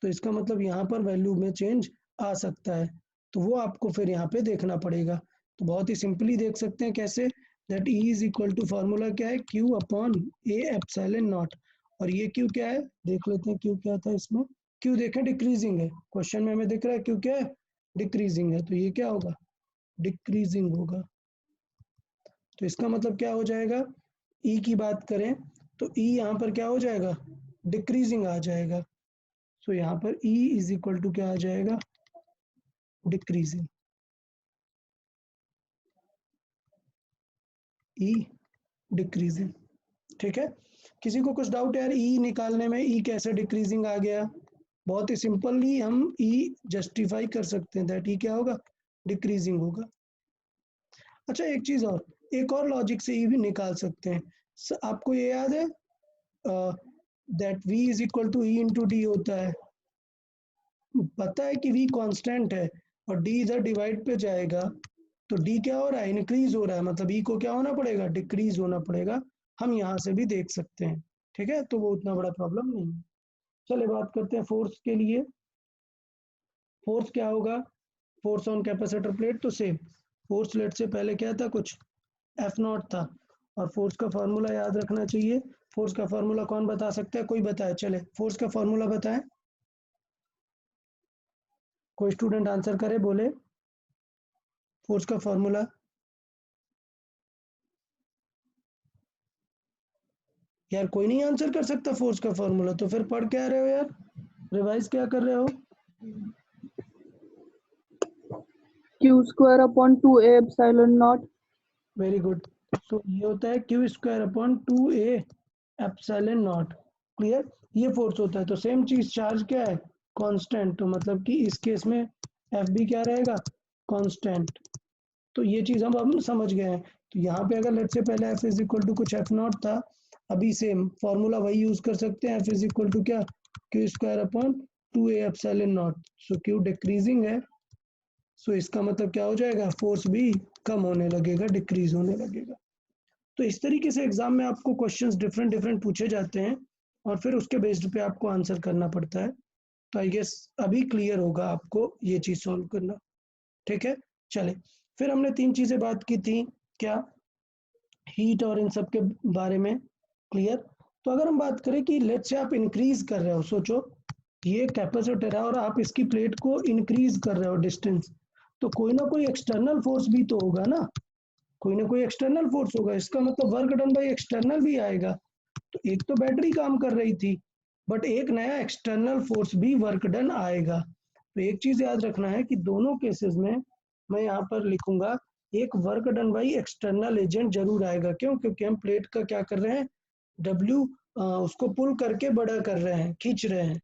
तो इसका मतलब यहाँ पर वैल्यू में चेंज आ सकता है। तो वो आपको फिर यहाँ पे देखना पड़ेगा। तो बहुत ही सिंपली देख सकते हैं कैसे, that E is equal to formula क्या है? Q/A∁0। और ये Q क्या है? देख लेते हैं Q क्या था इसमें। Q देखें डिक्रीजिंग है, क्वेश्चन में हमें दिख रहा है Q क्या है? डिक्रीजिंग है। तो ये क्या होगा? डिक्रीजिंग होगा। तो इसका मतलब क्या हो जाएगा? E की बात करें तो E यहाँ पर क्या हो जाएगा? डिक्रीजिंग आ जाएगा। सो यहाँ पर E इज इक्वल टू क्या आ जाएगा? डिक्रीजिंग। E decreasing. ठीक है, किसी को कुछ डाउट है यार ई निकालने में, ई कैसे डिक्रीजिंग आ गया? बहुत ही सिंपली हम ई जस्टिफाई कर सकते हैं, दैट ई क्या होगा, डिक्रीजिंग होगा। अच्छा एक चीज और, एक और लॉजिक से ई भी निकाल सकते हैं। आपको ये याद है that v is equal to E into D होता है। पता है कि v कांस्टेंट है और d इधर डिवाइड पे जाएगा, तो d क्या हो रहा है, इंक्रीज हो रहा है, मतलब e को क्या होना पड़ेगा, डिक्रीज होना पड़ेगा। हम यहाँ से भी देख सकते हैं। ठीक है, तो वो उतना बड़ा प्रॉब्लम नहीं है। चलिए बात करते हैं फोर्स के लिए। फोर्स क्या होगा, फोर्स ऑन कैपेसिटर प्लेट, तो सेम फोर्स लेट से पहले क्या था, कुछ एफ नॉट था, और फोर्स का फॉर्मूला याद रखना चाहिए। फोर्स का फॉर्मूला कौन बता सकता है, कोई बताए, चले फोर्स का फॉर्मूला बताएं, कोई स्टूडेंट आंसर करे, बोले फोर्स का फॉर्मूला। यार कोई नहीं आंसर कर सकता फोर्स का फॉर्मूला, तो फिर पढ़ क्या रहे हो यार, रिवाइज क्या कर रहे हो? Q square upon 2a epsilon not. Very good. तो ये होता है Q square upon 2a epsilon naught. Clear, ये फोर्स होता है। तो सेम चीज चार्ज क्या है, कांस्टेंट, तो मतलब कि इस केस में एफ भी क्या रहेगा, कांस्टेंट। तो ये चीज हम समझ गए हैं। तो यहाँ पे अगर लेट से पहले एफ इज इक्वल टू कुछ एफ नॉट था, अभी सेम फॉर्मूला वही यूज कर सकते हैं, एफ इज इक्वल टू क्या, Q square upon 2a epsilon not. So Q decreasing है, सो इसका मतलब क्या हो जाएगा, फोर्स भी कम होने लगेगा, डिक्रीज होने लगेगा। तो इस तरीके से एग्जाम में आपको क्वेश्चंस डिफरेंट डिफरेंट पूछे जाते हैं और फिर उसके बेस्ड पे आपको आंसर करना पड़ता है। तो आई गेस अभी क्लियर होगा आपको ये चीज सॉल्व करना। ठीक है, चले फिर हमने तीन चीजें बात की थी, क्या, हीट और इन सब के बारे में। क्लियर, तो अगर हम बात करें कि लेट से आप इंक्रीज कर रहे हो, सोचो ये कैपेसिटर है और आप इसकी प्लेट को इंक्रीज कर रहे हो डिस्टेंस, तो कोई ना कोई एक्सटर्नल फोर्स भी तो होगा ना, कोई ना कोई एक्सटर्नल फोर्स होगा, इसका मतलब वर्क डन बाय एक्सटर्नल भी आएगा। तो एक तो बैटरी काम कर रही थी, बट एक नया एक्सटर्नल फोर्स भी वर्क डन आएगा। तो एक चीज याद रखना है कि दोनों केसेस में मैं यहाँ पर लिखूंगा एक work done by external agent जरूर आएगा। क्यों, क्योंकि हम प्लेट का क्या कर रहे हैं, डब्ल्यू उसको पुल करके बड़ा कर रहे हैं, खींच रहे हैं,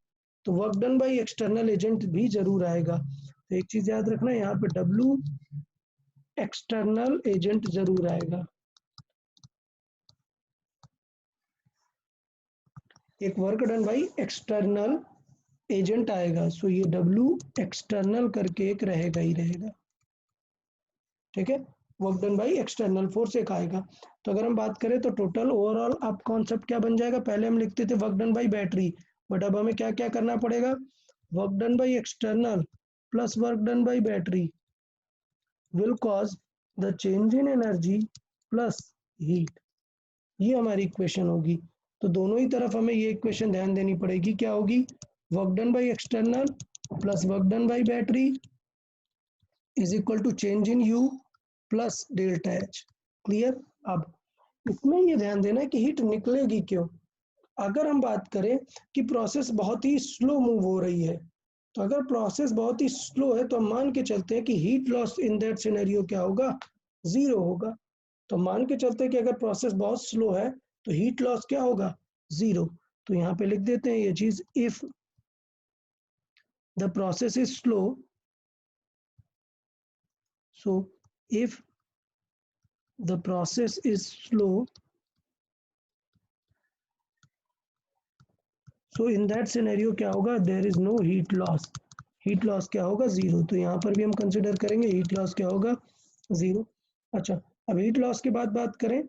तो work done by external agent भी जरूर आएगा। तो एक चीज याद रखना, यहाँ पे डब्ल्यू एक्सटर्नल एजेंट जरूर आएगा, एक work done by external agent आएगा। सो ये डब्ल्यू एक्सटर्नल करके एक रहेगा ही रहेगा। ठीक है, work done by external force एक आएगा। तो अगर हम बात करें तो टोटल ओवरऑल अब कॉन्सेप्ट क्या बन जाएगा, पहले हम लिखते थे work done by battery, but अब हमें क्या क्या करना पड़ेगा, work done by external plus work done by battery will cause the change in energy plus heat। ये हमारी इक्वेशन होगी। तो दोनों ही तरफ हमें ये इक्वेशन ध्यान देनी पड़ेगी, क्या होगी, work done by external plus work done by battery is equal to change in U plus delta H. Clear, अब इसमें ये ध्यान देना है कि हीट निकलेगी क्यों। अगर हम बात करें कि प्रोसेस बहुत ही स्लो मूव हो रही है, तो अगर प्रोसेस बहुत ही स्लो है तो हम मान के चलते हैं कि heat loss in that scenario क्या होगा, जीरो होगा। तो मान के चलते हैं कि अगर प्रोसेस बहुत स्लो है तो हीट लॉस क्या होगा, जीरो। तो यहाँ पे लिख देते हैं ये चीज, if the process is slow, so if the process is slow, so in that scenario क्या होगा, there is no heat loss, heat loss क्या होगा, जीरो। तो यहाँ पर भी हम कंसिडर करेंगे हीट लॉस क्या होगा, जीरो। अच्छा, अब हीट लॉस के बाद बात करें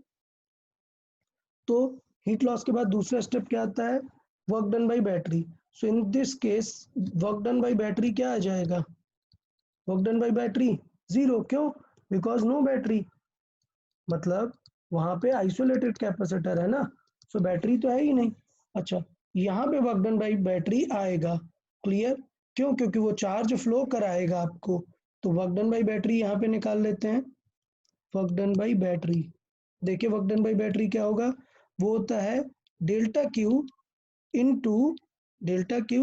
तो हीट लॉस के बाद दूसरा स्टेप क्या आता है, work done by battery. So in this case work done by battery क्या आ जाएगा, work done by battery zero. क्यों, बिकॉज नो बैटरी, मतलब वहां पे आइसोलेटेड कैपेसिटर है ना, सो बैटरी तो है ही नहीं। अच्छा, यहाँ पे वर्क डन बाई बैटरी आएगा। क्लियर, क्यों, क्योंकि वो चार्ज फ्लो कराएगा आपको। तो वर्क डन बाई बैटरी यहाँ पे निकाल लेते हैं, वर्क डन बाई बैटरी। देखिए वर्क डन बाई बैटरी क्या होगा, वो होता है delta Q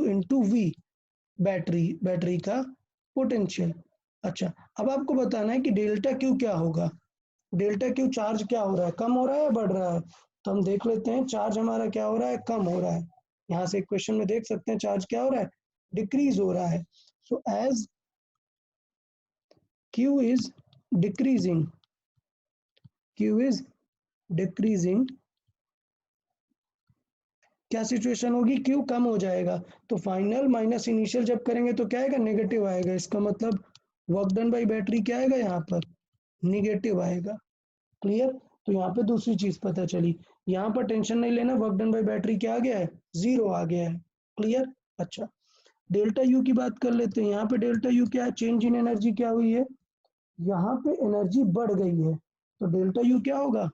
into V, battery का पोटेंशियल। अच्छा, अब आपको बताना है कि डेल्टा क्यू क्या होगा। डेल्टा क्यू चार्ज क्या हो रहा है, कम हो रहा है या बढ़ रहा है? तो हम देख लेते हैं चार्ज हमारा क्या हो रहा है, कम हो रहा है। यहाँ से इक्वेशन में देख सकते हैं चार्ज क्या हो रहा है, डिक्रीज हो रहा है। So as Q is decreasing, Q is decreasing, क्या सिचुएशन होगी, Q कम हो जाएगा तो फाइनल माइनस इनिशियल जब करेंगे तो क्या आएगा, नेगेटिव आएगा। इसका मतलब वर्क डन बाई बैटरी क्या आएगा, यहाँ पर निगेटिव आएगा। क्लियर? तो यहाँ पे दूसरी चीज पता चली, यहाँ पर टेंशन नहीं लेना, वर्क डन बाई बैटरी क्या आ गया है, 0 आ गया है। क्लियर? अच्छा, डेल्टा यू की बात कर लेते हैं। यहाँ पे डेल्टा यू क्या है, चेंज इन एनर्जी क्या हुई है, यहाँ पे एनर्जी बढ़ गई है तो डेल्टा यू क्या होगा,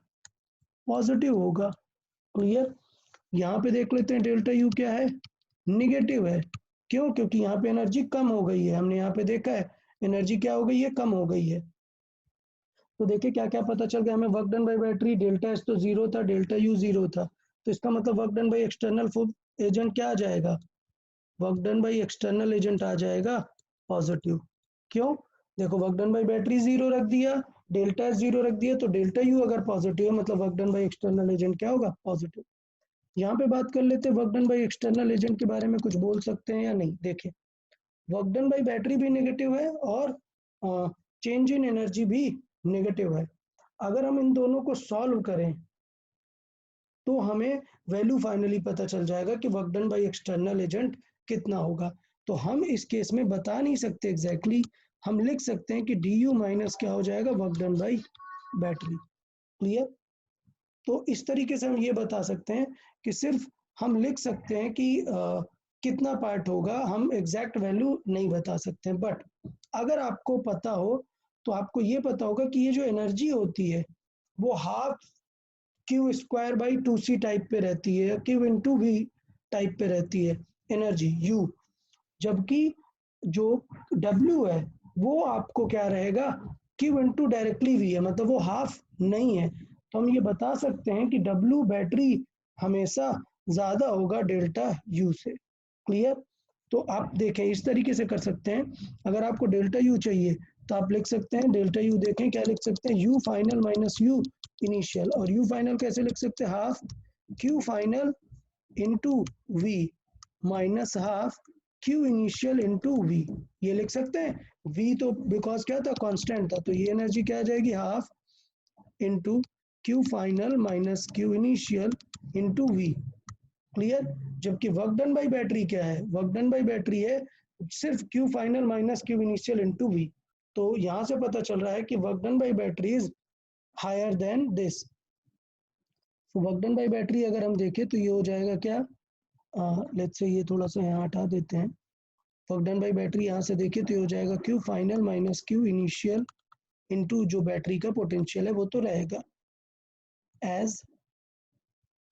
पॉजिटिव होगा। क्लियर? यहाँ पे देख लेते हैं डेल्टा यू क्या है, निगेटिव है। क्यों? क्योंकि यहाँ पे एनर्जी कम हो गई है, हमने यहाँ पे देखा है एनर्जी क्या हो गई है, कम हो गई है। तो देखिए क्या क्या पता चल गया हमें, work done by battery delta S तो 0 था, डेल्टा यू 0 था, तो इसका मतलब work done by external agent क्या आ जाएगा, work done by external agent आ जाएगा पॉजिटिव। क्यों? देखो वर्क डन बाई बैटरी 0 रख दिया, डेल्टा एस 0 रख दिया, तो डेल्टा यू अगर पॉजिटिव है मतलब work done by external agent क्या होगा, पॉजिटिव। यहाँ पे बात कर लेते हैं work done by external agent के बारे में, कुछ बोल सकते हैं या नहीं। देखिए वर्क डन बाई बैटरी भी नेगेटिव है और चेंज इन एनर्जी भी नेगेटिव है। अगर हम इन दोनों को सॉल्व करें तो हमें वैल्यू फाइनली पता चल जाएगा कि work done by external agent कितना होगा। तो हम इस केस में बता नहीं सकते एग्जैक्टली, हम लिख सकते हैं कि डी यू माइनस क्या हो जाएगा, work done by battery. Clear? तो इस तरीके से हम ये बता सकते हैं कि सिर्फ हम लिख सकते हैं कि कितना पार्ट होगा, हम एग्जैक्ट वैल्यू नहीं बता सकते। बट अगर आपको पता हो तो आपको ये पता होगा कि ये जो एनर्जी होती है वो half Q square by 2c type पे रहती है, क्यू इंटू वी टाइप पे रहती है एनर्जी यू, जबकि जो W है वो आपको क्या रहेगा, क्यू इंटू डायरेक्टली वी है, मतलब वो हाफ नहीं है। तो हम ये बता सकते हैं कि W बैटरी हमेशा ज्यादा होगा डेल्टा यू से। क्लियर? तो आप देखें इस तरीके से कर सकते हैं, अगर आपको डेल्टा यू चाहिए तो आप लिख सकते हैं डेल्टा यू, देखें क्या लिख सकते हैं, U final minus U initial, और यू फाइनल कैसे लिख सकते हैं, half Q final into V minus half Q initial into V, ये लिख सकते हैं। वी तो बिकॉज क्या था, कांस्टेंट था, तो ये एनर्जी क्या आ जाएगी, half into Q final minus Q initial into V. Clear? जबकि वर्क डन बाई बैटरी क्या है, वर्क डन बाई बैटरी है सिर्फ Q final minus Q initial into V. तो यहां से पता चल रहा है कि work done by battery is higher than this. Work done by battery अगर हम देखें तो ये हो जाएगा क्या, लेट्स से ये थोड़ा सा यहाँ हटा देते हैं, वर्क डन बाई बैटरी यहाँ से देखें तो ये हो जाएगा Q final minus Q initial into जो बैटरी का पोटेंशियल है वो तो रहेगा। As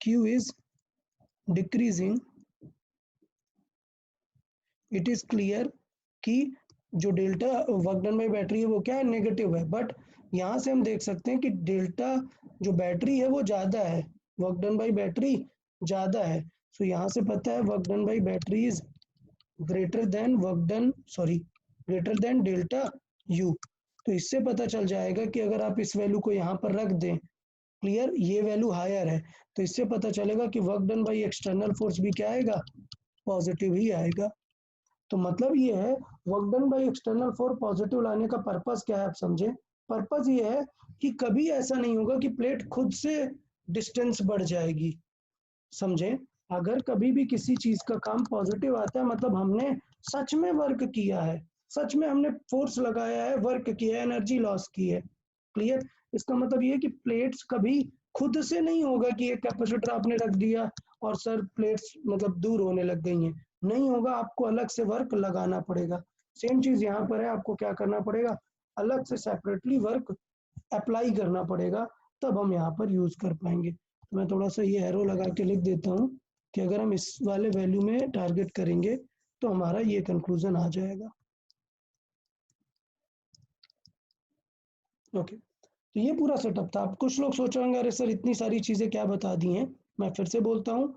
Q is decreasing it is clear कि जो delta work done by battery है वो क्या है, नेगेटिव है। बट यहाँ से हम देख सकते हैं कि डेल्टा जो बैटरी है वो ज्यादा है, वर्क डन बाई बैटरी ज्यादा है। सो यहाँ से पता है work done by battery is greater than greater than delta U. तो इससे पता चल जाएगा कि अगर आप इस वैल्यू को यहाँ पर रख दें, क्लियर, ये वैल्यू हायर है, तो इससे पता चलेगा कि work done by external force भी क्या आएगा, पॉजिटिव ही आएगा। तो मतलब ये है work done by external force positive लाने का पर्पस क्या है, आप समझे। पर्पस ये है कि कभी ऐसा नहीं होगा कि प्लेट खुद से डिस्टेंस बढ़ जाएगी, समझे। अगर कभी भी किसी चीज का काम पॉजिटिव आता है मतलब हमने सच में वर्क किया है, सच में हमने फोर्स लगाया है, वर्क किया है, एनर्जी लॉस की है। क्लियर? इसका मतलब ये है कि प्लेट्स कभी खुद से नहीं होगा कि एक कैपेसिटर आपने रख दिया और सर प्लेट्स मतलब दूर होने लग गई हैं, नहीं होगा, आपको अलग से वर्क लगाना पड़ेगा। सेम चीज यहाँ पर है, आपको क्या करना पड़ेगा, अलग से सेपरेटली वर्क अप्लाई करना पड़ेगा, तब हम यहाँ पर यूज कर पाएंगे। तो मैं थोड़ा सा ये एरो लगा के लिख देता हूँ कि अगर हम इस वाले वैल्यू में टारगेट करेंगे तो हमारा ये कंक्लूजन आ जाएगा। ओके, तो ये पूरा सेटअप था। अब कुछ लोग सोच रहे होंगे अरे सर इतनी सारी चीजें क्या बता दी हैं। मैं फिर से बोलता हूँ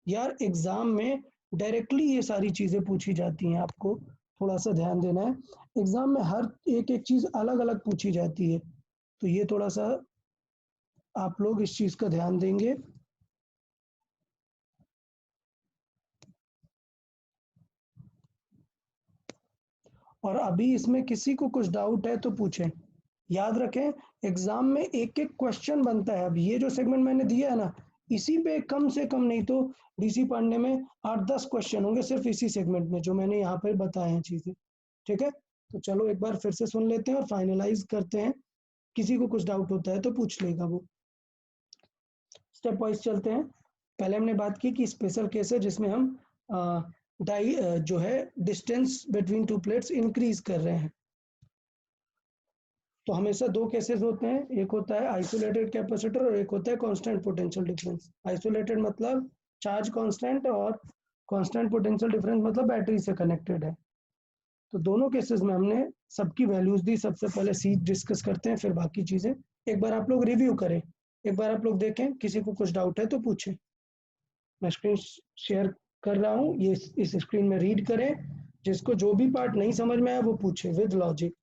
यार, एग्जाम में डायरेक्टली ये सारी चीजें पूछी जाती हैं, आपको थोड़ा सा ध्यान देना है। एग्जाम में हर एक चीज अलग अलग पूछी जाती है, तो ये थोड़ा सा आप लोग इस चीज का ध्यान देंगे। और अभी इसमें किसी को कुछ डाउट है तो पूछें। याद रखें, एग्जाम में एक एक क्वेश्चन बनता है। अब ये जो सेगमेंट मैंने दिया है ना, इसी पे कम से कम नहीं तो डीसी पढ़ने में 8-10 क्वेश्चन होंगे सिर्फ इसी सेगमेंट में जो मैंने यहाँ पर बताए हैं चीजें। ठीक है, तो चलो एक बार फिर से सुन लेते हैं और फाइनलाइज करते हैं। किसी को कुछ डाउट होता है तो पूछ लेगा वो। स्टेप वाइज चलते हैं। पहले हमने बात की कि स्पेशल केस है जिसमें हम जो है distance between two plates increase कर रहे हैं। तो हमेशा दो केसेस होते हैं, एक होता है आइसोलेटेड कैपेसिटर और एक होता है कांस्टेंट पोटेंशियल डिफरेंस। आइसोलेटेड मतलब चार्ज कांस्टेंट और कांस्टेंट पोटेंशियल डिफरेंस मतलब बैटरी से कनेक्टेड है। तो दोनों केसेस में हमने सबकी वैल्यूज दी। सबसे पहले सी डिस्कस करते हैं, फिर बाकी चीजें एक बार आप लोग रिव्यू करें, एक बार आप लोग देखें, किसी को कुछ डाउट है तो पूछें। मैं स्क्रीन शेयर कर रहा हूँ, ये इस स्क्रीन में रीड करें। जिसको जो भी पार्ट नहीं समझ में आया वो पूछे विद लॉजिक।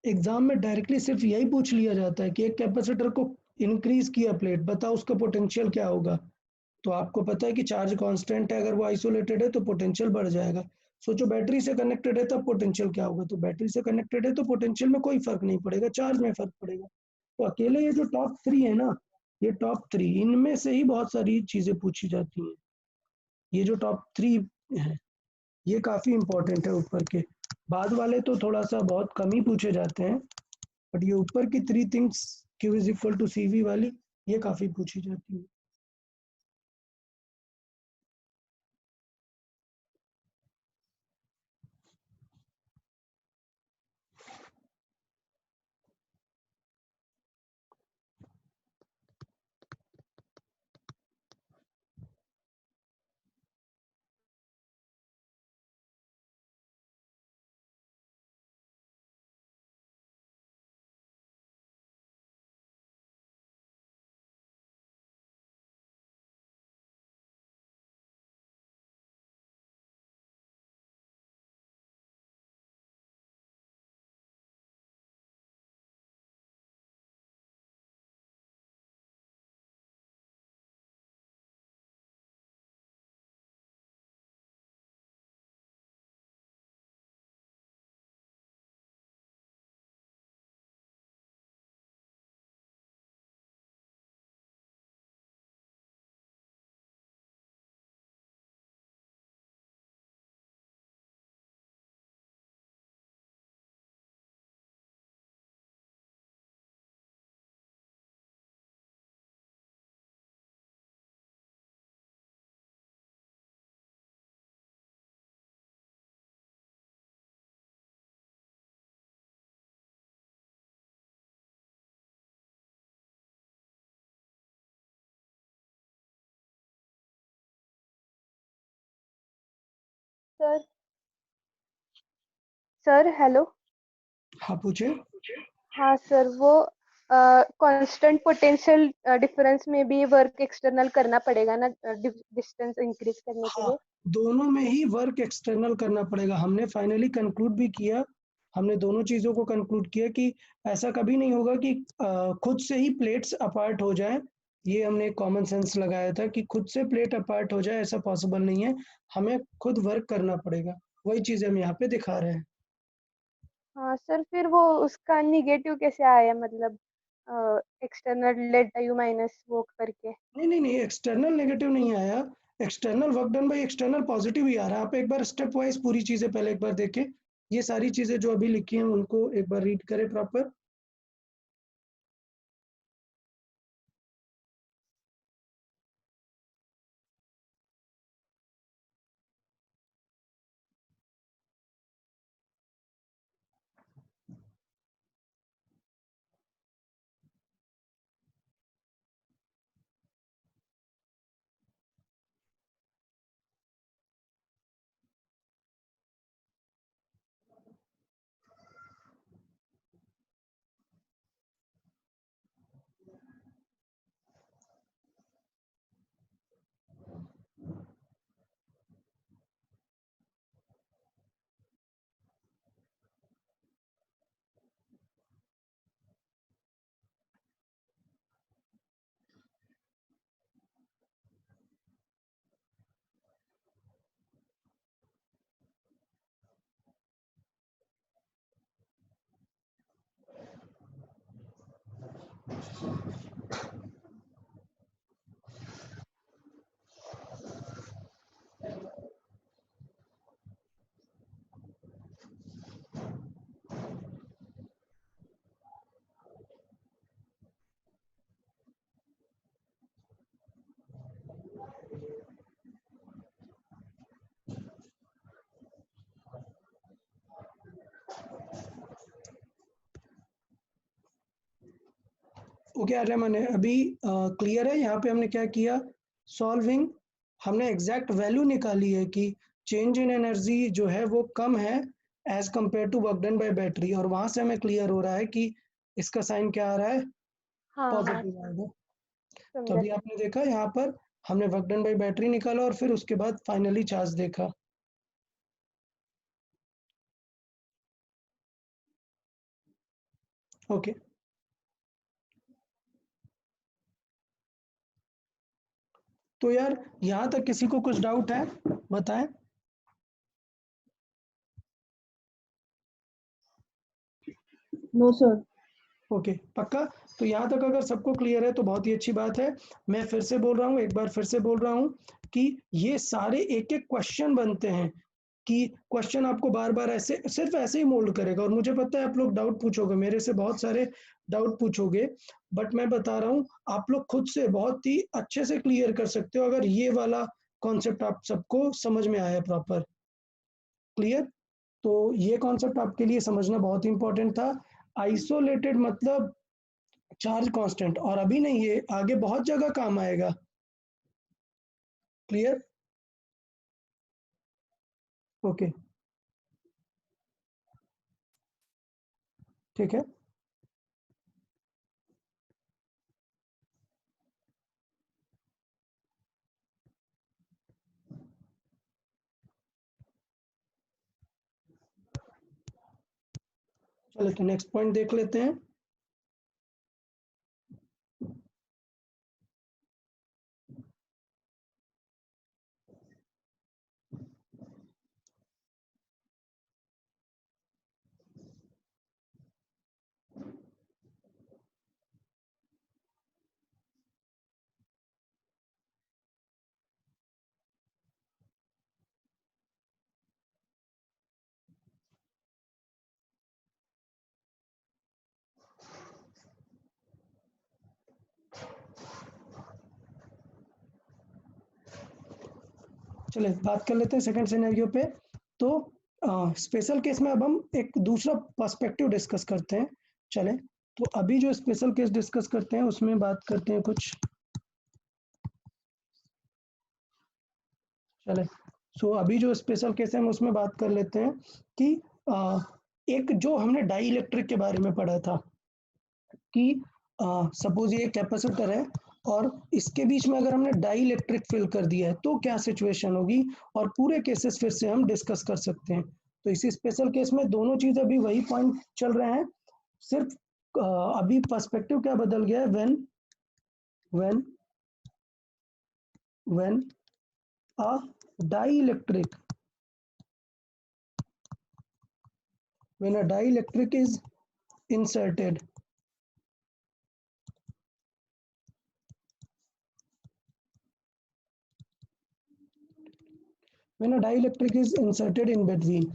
एग्जाम में डायरेक्टली सिर्फ यही पूछ लिया जाता है कि एक कैपेसिटर को इंक्रीज किया प्लेट, बताओ उसका पोटेंशियल क्या होगा। तो आपको पता है कि चार्ज कांस्टेंट है, अगर वो आइसोलेटेड है तो पोटेंशियल बढ़ जाएगा। सोचो बैटरी से कनेक्टेड है तब पोटेंशियल क्या होगा। तो बैटरी से कनेक्टेड है तो पोटेंशियल में कोई फर्क नहीं पड़ेगा, चार्ज में फर्क पड़ेगा। तो अकेले ये जो टॉप 3 है ना, ये टॉप 3 इनमें से ही बहुत सारी चीजें पूछी जाती हैं। ये जो टॉप 3 है ये काफी इंपॉर्टेंट है। ऊपर के बाद वाले तो थोड़ा सा बहुत कम ही पूछे जाते हैं, बट ये ऊपर की 3 things Q is equal to CV वाली ये काफी पूछी जाती है। Sir sir hello. हाँ पूछे। हाँ सर, वो कांस्टेंट पोटेंशियल डिफरेंस में भी वर्क एक्सटर्नल करना पड़ेगा ना, डिस्टेंस इंक्रीज करने के हाँ, लिए। दोनों में ही वर्क एक्सटर्नल करना पड़ेगा। हमने फाइनली कंक्लूड भी किया, हमने दोनों चीजों को कंक्लूड किया कि ऐसा कभी नहीं होगा कि खुद से ही प्लेट्स अपार्ट हो जाए। ये हमने कॉमन सेंस लगाया था कि खुद से प्लेट अपार्ट हो जाए, ऐसा पॉसिबल नहीं है। हमें खुद वर्क करना पड़ेगा। वही चीज हम यहाँ पे दिखा रहे हैं। हाँ सर, फिर वो उसका निगेटिव कैसे आया, मतलब एक्सटर्नल डेल्टा यू माइनस वो करके। नहीं नहीं नहीं, एक्सटर्नल नेगेटिव नहीं आया। External work done by external positive ही आ रहा है। आप एक बार स्टेप वाइज पूरी चीजें पहले एक बार देखें। ये सारी चीजें जो अभी लिखी हैं उनको एक बार रीड करें प्रॉपर। ओके आर्यमन है, अभी क्लियर है? यहाँ पे हमने क्या किया, सॉल्विंग, हमने एग्जैक्ट वैल्यू निकाली है कि चेंज इन एनर्जी जो है वो कम है as compare to work done by battery, और वहां से हमें क्लियर हो रहा है कि इसका साइन क्या आ रहा है, हाँ पॉजिटिव आएगा। तो समझा अभी सर। आपने देखा यहाँ पर हमने वर्क डन बाय बैटरी निकाला और फिर उसके बाद फाइनली चार्ज देखा। ओके तो यार यहाँ तक किसी को कुछ डाउट है, बताएं। No sir. ओके पक्का? तो यहाँ तक अगर सबको क्लियर है तो बहुत ही अच्छी बात है। मैं फिर से बोल रहा हूँ, एक बार फिर से बोल रहा हूँ कि ये सारे एक एक क्वेश्चन बनते हैं कि क्वेश्चन आपको बार बार ऐसे सिर्फ ऐसे ही मोल्ड करेगा। और मुझे पता है आप लोग डाउट पूछोगे, मेरे से बहुत सारे डाउट पूछोगे, बट मैं बता रहा हूँ आप लोग खुद से बहुत ही अच्छे से क्लियर कर सकते हो अगर ये वाला कॉन्सेप्ट आप सबको समझ में आया प्रॉपर। क्लियर? तो ये कॉन्सेप्ट आपके लिए समझना बहुत इंपॉर्टेंट था। आइसोलेटेड मतलब चार्ज कांस्टेंट, और अभी नहीं, ये आगे बहुत जगह काम आएगा। क्लियर? ओके ठीक है। चलो तो नेक्स्ट पॉइंट देख लेते हैं। चले बात कर लेते हैं सेकंड सिनेरियो पे। तो स्पेशल केस में अब हम एक दूसरा पर्सपेक्टिव डिस्कस करते हैं। चले तो अभी जो स्पेशल केस डिस्कस करते हैं उसमें बात करते हैं कुछ। चले सो अभी जो स्पेशल केस है हम उसमें बात कर लेते हैं कि एक जो हमने डाई इलेक्ट्रिक के बारे में पढ़ा था कि सपोज ये कैपेसिटर है और इसके बीच में अगर हमने डाई इलेक्ट्रिक फिल कर दिया है तो क्या सिचुएशन होगी, और पूरे केसेस फिर से हम डिस्कस कर सकते हैं। तो इसी स्पेशल केस में दोनों चीज अभी वही पॉइंट चल रहे हैं, सिर्फ अभी पर्सपेक्टिव क्या बदल गया है, when a dielectric when a dielectric is inserted when a dielectric is inserted in between,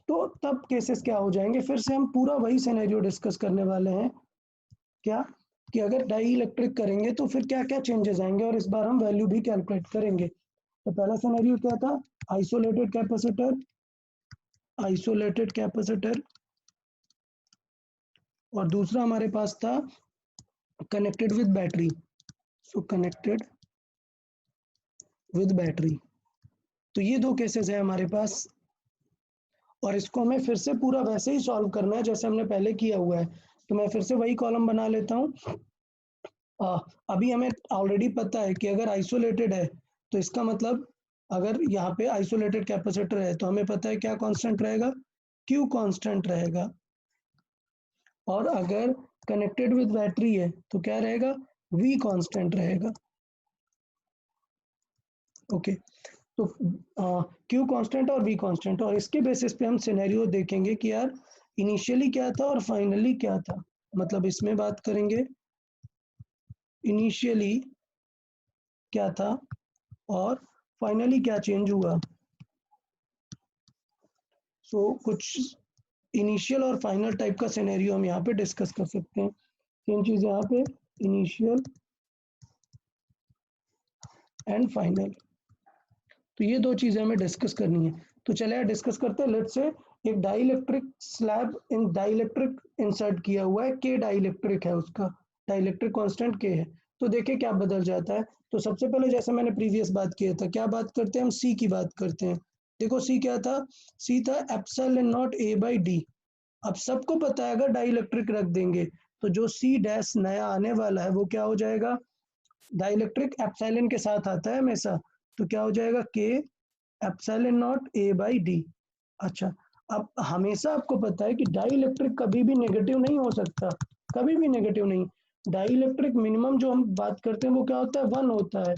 तो तब केसेस क्या हो जाएंगे। फिर से हम पूरा वही सिनेरियो डिस्कस करने वाले हैं, क्या कि अगर डाई इलेक्ट्रिक करेंगे तो फिर क्या क्या चेंजेस आएंगे, और इस बार हम वैल्यू भी कैलकुलेट करेंगे। तो पहला सिनेरियो क्या था, आइसोलेटेड कैपेसिटर, और दूसरा हमारे पास था connected with battery. So connected with battery, तो ये दो केसेस है हमारे पास, और इसको हमें फिर से पूरा वैसे ही सॉल्व करना है जैसे हमने पहले किया हुआ है। तो मैं फिर से वही कॉलम बना लेता हूँ। अभी हमें ऑलरेडी पता है कि अगर आइसोलेटेड है तो इसका मतलब अगर यहाँ पे आइसोलेटेड कैपेसिटर है तो हमें पता है क्या कांस्टेंट रहेगा, Q कांस्टेंट रहेगा, और अगर कनेक्टेड विद बैटरी है तो क्या रहेगा, V कांस्टेंट रहेगा। ओके तो Q कांस्टेंट और V कांस्टेंट, और इसके बेसिस पे हम सिनेरियो देखेंगे कि यार इनिशियली क्या था और फाइनली क्या था। मतलब इसमें बात करेंगे इनिशियली क्या था और फाइनली क्या चेंज हुआ। सो कुछ इनिशियल और फाइनल टाइप का सिनेरियो हम यहाँ पे डिस्कस कर सकते हैं। तीन चीज यहाँ पे, इनिशियल एंड फाइनल, तो ये दो चीजें हमें डिस्कस करनी है। तो चले डिस्कस करते हैं। लेट्स से एक डाइलेक्ट्रिक स्लैब इन डाइलेक्ट्रिक इंसर्ट किया हुआ है, के डाइलेक्ट्रिक है उसका, डाइलेक्ट्रिक कांस्टेंट के है। तो देखिए क्या बदल जाता है। तो सबसे पहले जैसे मैंने प्रीवियस बात किया था, क्या बात करते हैं हम, सी की बात करते हैं। देखो सी क्या था, सी था epsilon not a by D. अब सबको पता है अगर डाइलेक्ट्रिक रख देंगे तो जो सी डैश नया आने वाला है वो क्या हो जाएगा, डाइलेक्ट्रिक एप्सिलॉन के साथ आता है हमेशा, तो क्या हो जाएगा के epsilon not a by D. अच्छा, अब हमेशा आपको पता है कि डाइलेक्ट्रिक कभी भी नेगेटिव नहीं हो सकता, कभी भी नेगेटिव नहीं। डाइलेक्ट्रिक मिनिमम जो हम बात करते हैं वो क्या होता है, 1 होता है।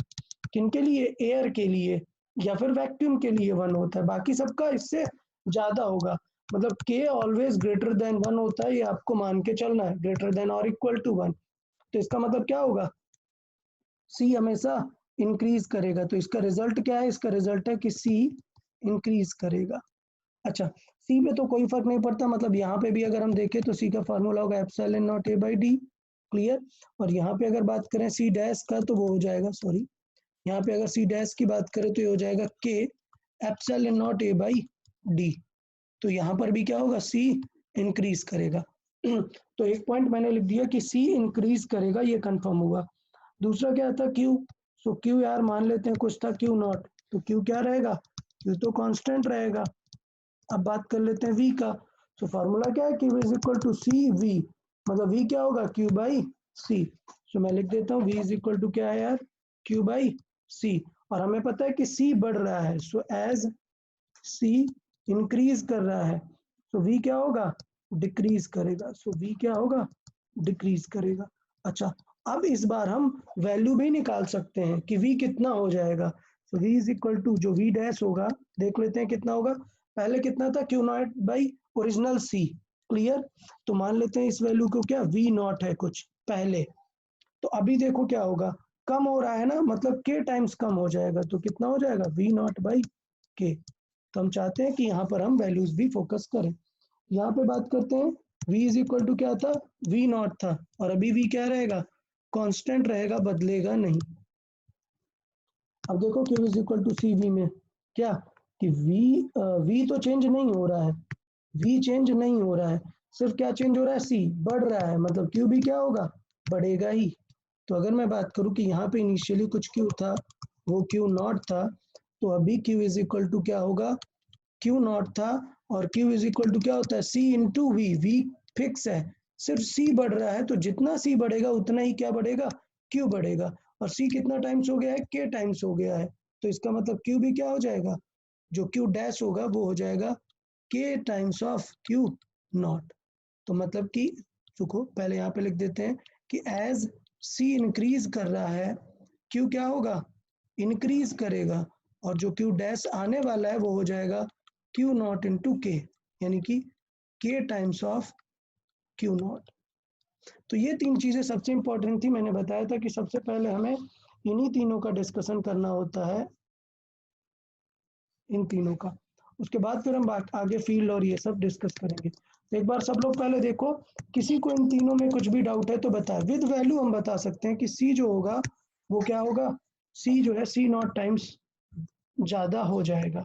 किनके लिए, एयर के लिए या फिर वैक्यूम के लिए 1 होता है, बाकी सबका इससे ज्यादा होगा। मतलब के ऑलवेज ग्रेटर देन 1 होता है, ये आपको मान के चलना है, ग्रेटर देन और इक्वल टू 1। तो इसका मतलब क्या होगा, सी हमेशा इंक्रीज करेगा। तो इसका रिजल्ट क्या है, इसका रिजल्ट है कि सी इंक्रीज करेगा। अच्छा, सी पे तो कोई फर्क नहीं पड़ता, मतलब यहाँ पे भी अगर हम देखें तो सी का फार्मूला होगा epsilon not a by D, clear. और यहाँ पे अगर बात करें सी डैश का तो वो हो जाएगा, सॉरी, यहाँ पे अगर सी डैश की बात करें तो ये हो जाएगा के epsilon not a by D. तो यहाँ पर भी क्या होगा, सी इंक्रीज करेगा। तो एक पॉइंट मैंने लिख दिया कि सी इंक्रीज करेगा, ये कंफर्म हुआ। दूसरा क्या था, क्यू। सो क्यू यार मान लेते हैं कुछ था क्यू नॉट, तो क्यू क्या रहेगा, क्यू तो कांस्टेंट रहेगा। अब बात कर लेते हैं वी का। तो फॉर्मूला क्या है, Q is equal to C V, मतलब वी क्या होगा, क्यू बाई सी। सो मैं लिख देता हूँ वी इज इक्वल टू क्या है यार, क्यू बाई सी। और हमें पता है कि सी बढ़ रहा है, सो एज सी इंक्रीज कर रहा है तो वी क्या होगा, डिक्रीज करेगा। सो वी क्या होगा, डिक्रीज करेगा। अच्छा, अब इस बार हम वैल्यू भी निकाल सकते हैं कि v कितना हो जाएगा। तो v इज इक्वल टू जो v डैश होगा, देख लेते हैं कितना होगा। पहले कितना था, Q not by original c, clear. तो मान लेते हैं इस वैल्यू को क्या, v नॉट है कुछ पहले। तो अभी देखो क्या होगा, कम हो रहा है ना, मतलब k टाइम्स कम हो जाएगा, तो कितना हो जाएगा, v नॉट बाई k। तो हम चाहते हैं कि यहाँ पर हम वैल्यूज भी फोकस करें। यहाँ पे बात करते हैं v इज इक्वल टू क्या था, v नॉट था, और अभी v क्या रहेगा, कांस्टेंट रहेगा, बदलेगा नहीं। अब देखो q is equal to C V में क्या, कि v तो चेंज नहीं हो रहा है, v चेंज नहीं हो रहा है, सिर्फ क्या चेंज हो रहा है, c बढ़ रहा है, मतलब q भी क्या होगा, बढ़ेगा ही। तो अगर मैं बात करूं कि यहाँ पे इनिशियली कुछ q था, वो q नॉट था, तो अभी q इज इक्वल टू क्या होगा, q नॉट था, और q इज इक्वल टू क्या होता है, c into V. V fix है, सिर्फ c बढ़ रहा है, तो जितना c बढ़ेगा उतना ही क्या बढ़ेगा, q बढ़ेगा। और c कितना टाइम्स हो गया है, k टाइम्स हो गया है, तो इसका मतलब q भी क्या हो जाएगा, जो q डैश होगा वो हो जाएगा k times of q not. तो मतलब कि रुको पहले यहाँ पे लिख देते हैं कि एज c इंक्रीज कर रहा है, q क्या होगा, इंक्रीज करेगा, और जो q डैश आने वाला है वो हो जाएगा q नॉट इंटू के, यानी कि k times of q not. तो ये 3 चीजें सबसे इंपॉर्टेंट थी। मैंने बताया था कि सबसे पहले हमें इन्हीं तीनों का डिस्कशन करना होता है, इन तीनों का। उसके बाद फिर हम आगे फील्ड और ये सब डिस्कस करेंगे। तो एक बार सब लोग पहले देखो, किसी को इन तीनों में कुछ भी डाउट है तो बताए। विद वैल्यू हम बता सकते हैं कि सी जो होगा वो क्या होगा, सी जो है सी नॉट टाइम्स ज्यादा हो जाएगा,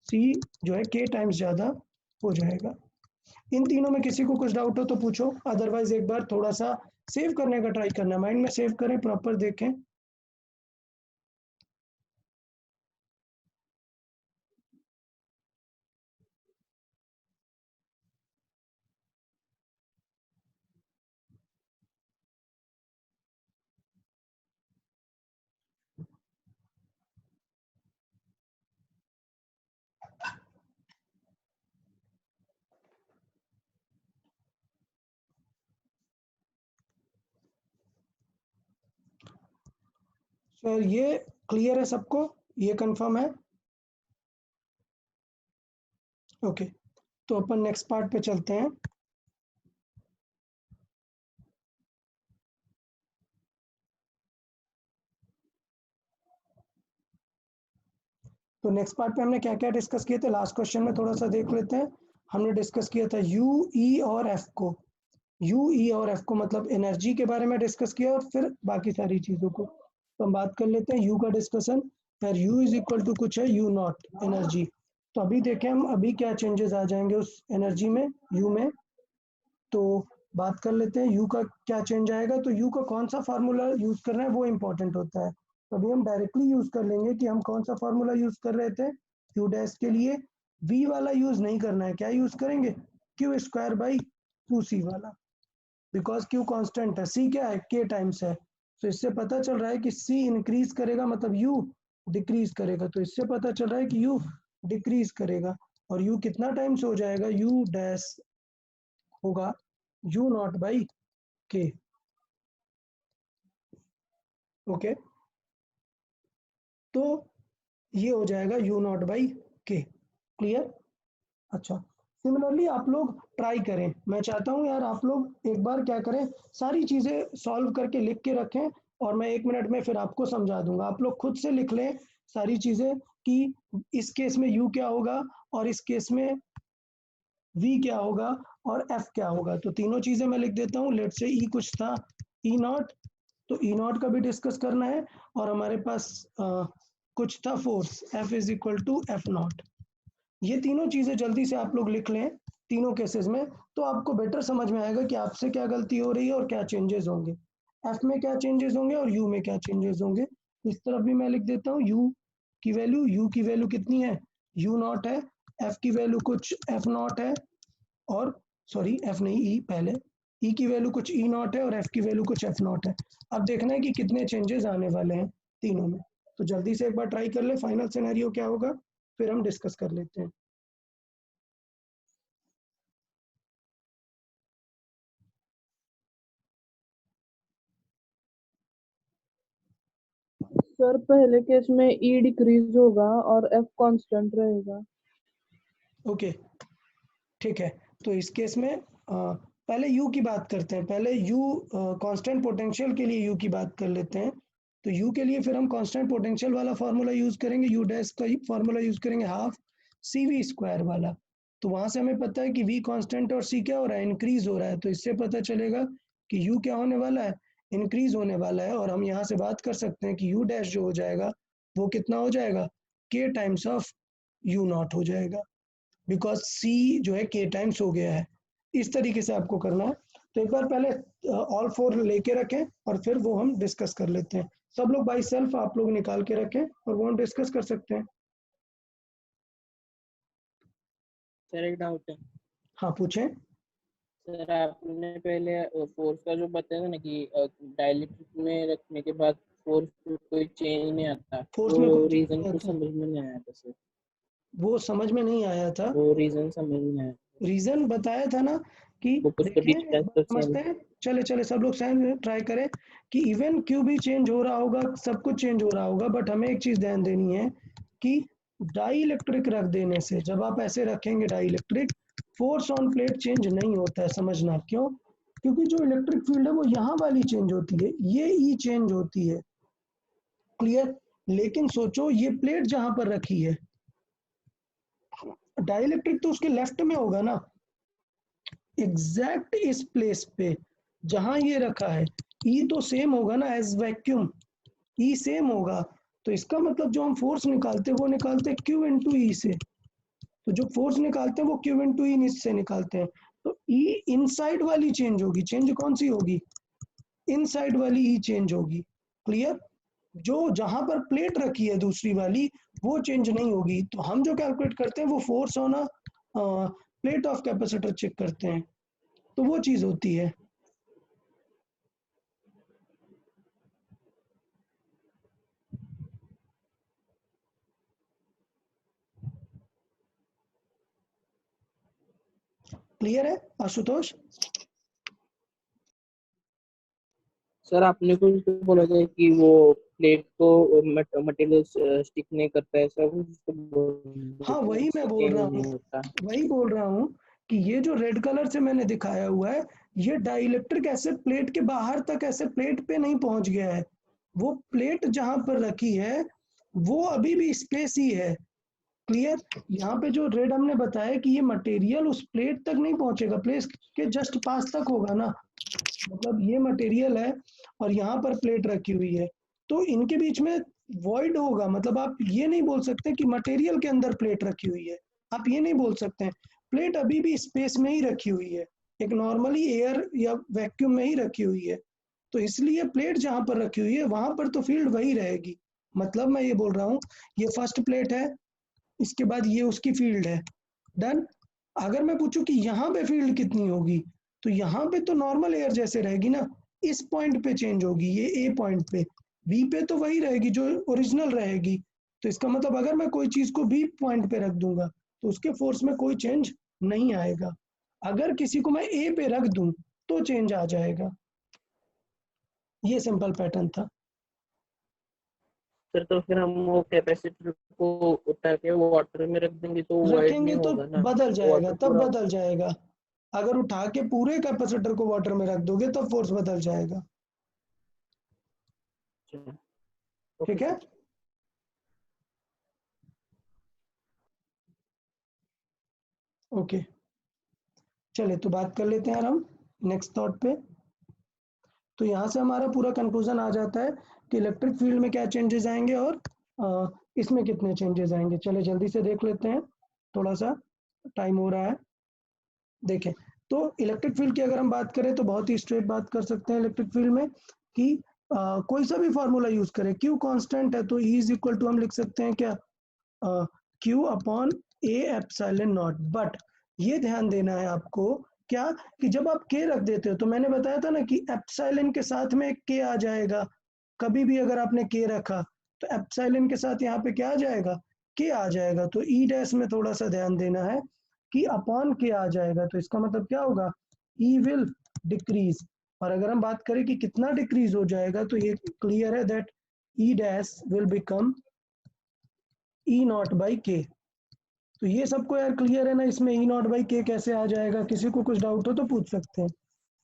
सी जो है के टाइम्स ज्यादा हो जाएगा। इन तीनों में किसी को कुछ डाउट हो तो पूछो, अदरवाइज एक बार थोड़ा सा सेव करने का ट्राई करना, माइंड में सेव करें, प्रॉपर देखें। सर ये क्लियर है सबको, ये कंफर्म है, ओके। तो अपन नेक्स्ट पार्ट पे चलते हैं। तो नेक्स्ट पार्ट पे हमने क्या क्या डिस्कस किए थे, लास्ट क्वेश्चन में थोड़ा सा देख लेते हैं। हमने डिस्कस किया था यू ई और एफ को, यू ई और एफ को मतलब एनर्जी के बारे में डिस्कस किया, और फिर बाकी सारी चीज़ों को। तो हम बात कर लेते हैं यू का डिस्कशन, फिर यू इज इक्वल टू कुछ है यू नॉट एनर्जी। तो अभी देखें हम अभी क्या चेंजेस आ जाएंगे उस एनर्जी में, यू में। तो बात कर लेते हैं u का क्या चेंज आएगा। तो u का कौन सा फार्मूला यूज करना है वो इम्पोर्टेंट होता है। तो अभी हम डायरेक्टली यूज कर लेंगे कि हम कौन सा फार्मूला यूज कर रहे थे q डैश के लिए। v वाला यूज नहीं करना है, क्या यूज करेंगे q स्क्वायर बाई 2c वाला, बिकॉज q कांस्टेंट है, c क्या है k टाइम्स है। तो इससे पता चल रहा है कि c इंक्रीज करेगा मतलब u डिक्रीज करेगा। तो इससे पता चल रहा है कि u डिक्रीज करेगा और u कितना टाइम्स हो जाएगा, u डैश होगा u not by k। Okay, तो ये हो जाएगा u not by k। Clear? अच्छा, सिमिलरली आप लोग ट्राई करें। मैं चाहता हूं यार आप लोग एक बार क्या करें, सारी चीजें सॉल्व करके लिख के रखें और मैं 1 मिनट में फिर आपको समझा दूंगा। आप लोग खुद से लिख लें सारी चीजें कि इस केस में u क्या होगा और इस केस में v क्या होगा और f क्या होगा। तो तीनों चीजें मैं लिख देता हूँ। लेट से e कुछ था e नॉट, तो ई नॉट का भी डिस्कस करना है और हमारे पास कुछ था force F is equal to F naught. ये तीनों चीजें जल्दी से आप लोग लिख लें तीनों केसेस में, तो आपको बेटर समझ में आएगा कि आपसे क्या गलती हो रही है और क्या चेंजेस होंगे, F में क्या चेंजेस होंगे और U में क्या चेंजेस होंगे। इस तरफ भी मैं लिख देता हूँ U की वैल्यू कितनी है U नॉट है, F की वैल्यू कुछ F नॉट है और सॉरी F नहीं E पहले, E की वैल्यू कुछ E नॉट है और F की वैल्यू कुछ F नॉट है। अब देखना है कि कितने चेंजेस आने वाले हैं तीनों में। तो जल्दी से एक बार ट्राई कर ले फाइनल सिनेरियो क्या होगा, फिर हम डिस्कस कर लेते हैं। सर पहले केस में ई डिक्रीज होगा और एफ कांस्टेंट रहेगा। ओके ठीक है, तो इस केस में पहले U की बात करते हैं। पहले U कांस्टेंट पोटेंशियल के लिए U की बात कर लेते हैं। तो U के लिए फिर हम कांस्टेंट पोटेंशियल वाला फार्मूला यूज करेंगे, U डैश का फार्मूला यूज करेंगे हाफ CV स्क्वायर वाला। तो वहां से हमें पता है कि V कांस्टेंट और C क्या हो रहा है, इंक्रीज हो रहा है। तो इससे पता चलेगा कि U क्या होने वाला है, इंक्रीज होने वाला है। और हम यहाँ से बात कर सकते हैं कि U डैश जो हो जाएगा वो कितना हो जाएगा, K times of U not हो जाएगा, बिकॉज C जो है K टाइम्स हो गया है। इस तरीके से आपको करना है। तो एक बार पहले ऑल फोर लेके रखें और फिर वो हम डिस्कस कर लेते हैं। सब लोग बाई सेल्फ आप लोग निकाल के रखें और वो हम डिस्कस कर सकते हैं। सर एक डाउट है। हाँ पूछें। सर आपने पहले फोर्स का जो बताया था ना कि डाइलेक्ट्रिक में रखने के बाद फोर्स कोई चेंज नहीं आता, फोर्स में वो कोई रीजन नहीं को आता, समझ में नहीं आया था सर। वो समझ में नहीं आया था। वो रीजन समझ में आया, रीजन बताया था ना कि वो कुछ तो देखिए एक डिस्टेंस बार तो समझते हैं, चले चले सब लोग सहन ट्राई करें कि इवन क्यू भी चेंज हो रहा होगा, सब कुछ चेंज हो रहा होगा, बट हमें एक चीज ध्यान देनी है कि डाई इलेक्ट्रिक रख देने से, जब आप ऐसे रखेंगे dielectric, force on plate change नहीं होता है। समझना क्यों, क्योंकि जो इलेक्ट्रिक फील्ड है वो यहाँ वाली चेंज होती है, ये ई चेंज होती है। क्लियर? लेकिन सोचो ये प्लेट जहां पर रखी है, डाई इलेक्ट्रिक तो उसके लेफ्ट में होगा ना, एग्जैक्ट इस प्लेस पे जहां ये रखा है, ई तो सेम होगा ना एज वैक्यूम, ई सेम होगा। तो इसका मतलब जो हम फोर्स निकालते हैं वो निकालते हैं क्यू इंटू ई से। तो जो फोर्स निकालते हैं वो क्यू इंटू ई से निकालते हैं। तो ई इनसाइड वाली चेंज होगी, चेंज कौन सी होगी, इनसाइड वाली ई चेंज होगी। क्लियर? जो जहां पर प्लेट रखी है दूसरी वाली वो चेंज नहीं होगी। तो हम जो कैलकुलेट करते हैं वो force on a plate of capacitor check करते हैं, तो वो चीज होती है। क्लियर है आशुतोष? सर आपने कुछ तो बोला था कि वो प्लेट को मटेरियल स्टिक नहीं करता है सब, हाँ वही मैं बोल रहा हूँ, वही बोल रहा हूँ कि ये जो रेड कलर से मैंने दिखाया हुआ है, ये डाइलेक्ट्रिक ऐसे प्लेट के बाहर तक ऐसे प्लेट पे नहीं पहुंच गया है। वो प्लेट जहां पर रखी है वो अभी भी स्पेस ही है। क्लियर? यहाँ पे जो रेड हमने बताया कि ये मटेरियल उस प्लेट तक नहीं पहुंचेगा, प्लेट के जस्ट पास तक होगा ना, मतलब ये मटेरियल है और यहाँ पर प्लेट रखी हुई है, तो इनके बीच में वॉइड होगा। मतलब आप ये नहीं बोल सकते कि मटेरियल के अंदर प्लेट रखी हुई है, आप ये नहीं बोल सकते हैं, प्लेट अभी भी स्पेस में ही रखी हुई है। एक नॉर्मली एयर या वैक्यूम में ही रखी हुई है, तो इसलिए प्लेट जहां पर रखी हुई है वहां पर तो फील्ड वही रहेगी। मतलब मैं ये बोल रहा हूँ, ये फर्स्ट प्लेट है, इसके बाद ये उसकी फील्ड है, डन। अगर मैं पूछूं कि यहाँ पे फील्ड कितनी होगी, तो यहाँ पे तो नॉर्मल एयर जैसे रहेगी ना, इस पॉइंट पे चेंज होगी, ये ए पॉइंट पे, बी पे तो वही रहेगी जो ओरिजिनल रहेगी। तो इसका मतलब अगर मैं कोई चीज को बी पॉइंट पे रख दूंगा तो उसके फोर्स में कोई चेंज नहीं आएगा। अगर किसी को मैं ए पे रख दूं तो चेंज आ जाएगा। ये सिंपल पैटर्न था। सर तो फिर हम वो कैपेसिटर को उठा के वाटर में रख देंगे तो वाइड नहीं रखेंगे तो होगा ना, बदल जाएगा, वाटर तब पूरा। बदल जाएगा। अगर उठा के पूरे कैपेसिटर को वाटर में रख दोगे तो फोर्स बदल जाएगा। ठीक है, ओके। चले तो बात कर लेते हैं यार हम नेक्स्ट थॉट पे। तो यहाँ से हमारा पूरा कंक्लूजन आ जाता है कि इलेक्ट्रिक फील्ड में क्या चेंजेस आएंगे और इसमें कितने चेंजेस आएंगे। चले जल्दी से देख लेते हैं, थोड़ा सा टाइम हो रहा है। देखें, तो इलेक्ट्रिक फील्ड की अगर हम बात करें तो बहुत ही स्ट्रेट बात कर सकते हैं इलेक्ट्रिक फील्ड में कि कोई सा भी फॉर्मूला यूज करें, क्यू कांस्टेंट है तो E इज इक्वल टू हम लिख सकते हैं क्या, Q upon A epsilon not. But ये ध्यान देना है आपको क्या, कि जब आप के रख देते हो तो मैंने बताया था ना कि एप्सिलॉन के साथ में के आ जाएगा। कभी भी अगर आपने के रखा तो एप्सिलॉन के साथ यहाँ पे क्या आ जाएगा, के आ जाएगा। तो ई डैश में थोड़ा सा ध्यान देना है कि अपॉन के आ जाएगा, तो इसका मतलब क्या होगा, ई विल डिक्रीज। और अगर हम बात करें कि कितना डिक्रीज हो जाएगा, तो ये क्लियर है that E dash will become E not by के। तो ये सबको यार क्लियर है ना, इसमें ई नॉट बाई के कैसे आ जाएगा, किसी को कुछ डाउट हो तो पूछ सकते हैं।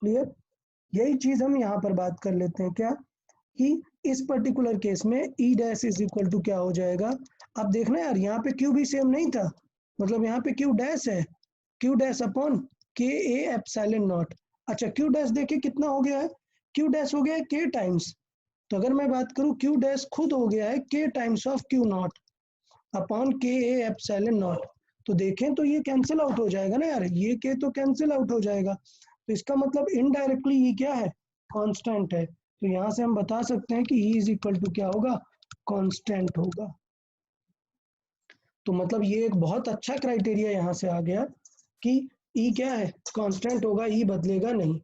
क्लियर, यही चीज हम यहाँ पर बात कर लेते हैं क्या, कि इस पर्टिकुलर केस में E dash is equal to क्या हो जाएगा। अब देखना यार, यहाँ पे क्यू भी सेम नहीं था, मतलब यहाँ पे क्यू डैश है, क्यू डैश अपॉन के ए एप्सिलॉन नॉट। अच्छा, क्यू डैश देखिए कितना हो गया है, क्यू डैश हो गया है के टाइम्स। तो अगर मैं बात करूँ, क्यू डैश खुद हो गया है के times of Q not upon के ए एप्सिलॉन नॉट। तो देखें तो ये कैंसिल आउट हो जाएगा ना यार, ये के तो कैंसिल आउट हो जाएगा। तो इसका मतलब इनडायरेक्टली ये क्या है, कांस्टेंट है। तो यहाँ से हम बता सकते हैं कि E इज इक्वल टू क्या होगा, कांस्टेंट होगा। तो मतलब ये एक बहुत अच्छा क्राइटेरिया यहाँ से आ गया कि E क्या है, कांस्टेंट होगा, E बदलेगा नहीं।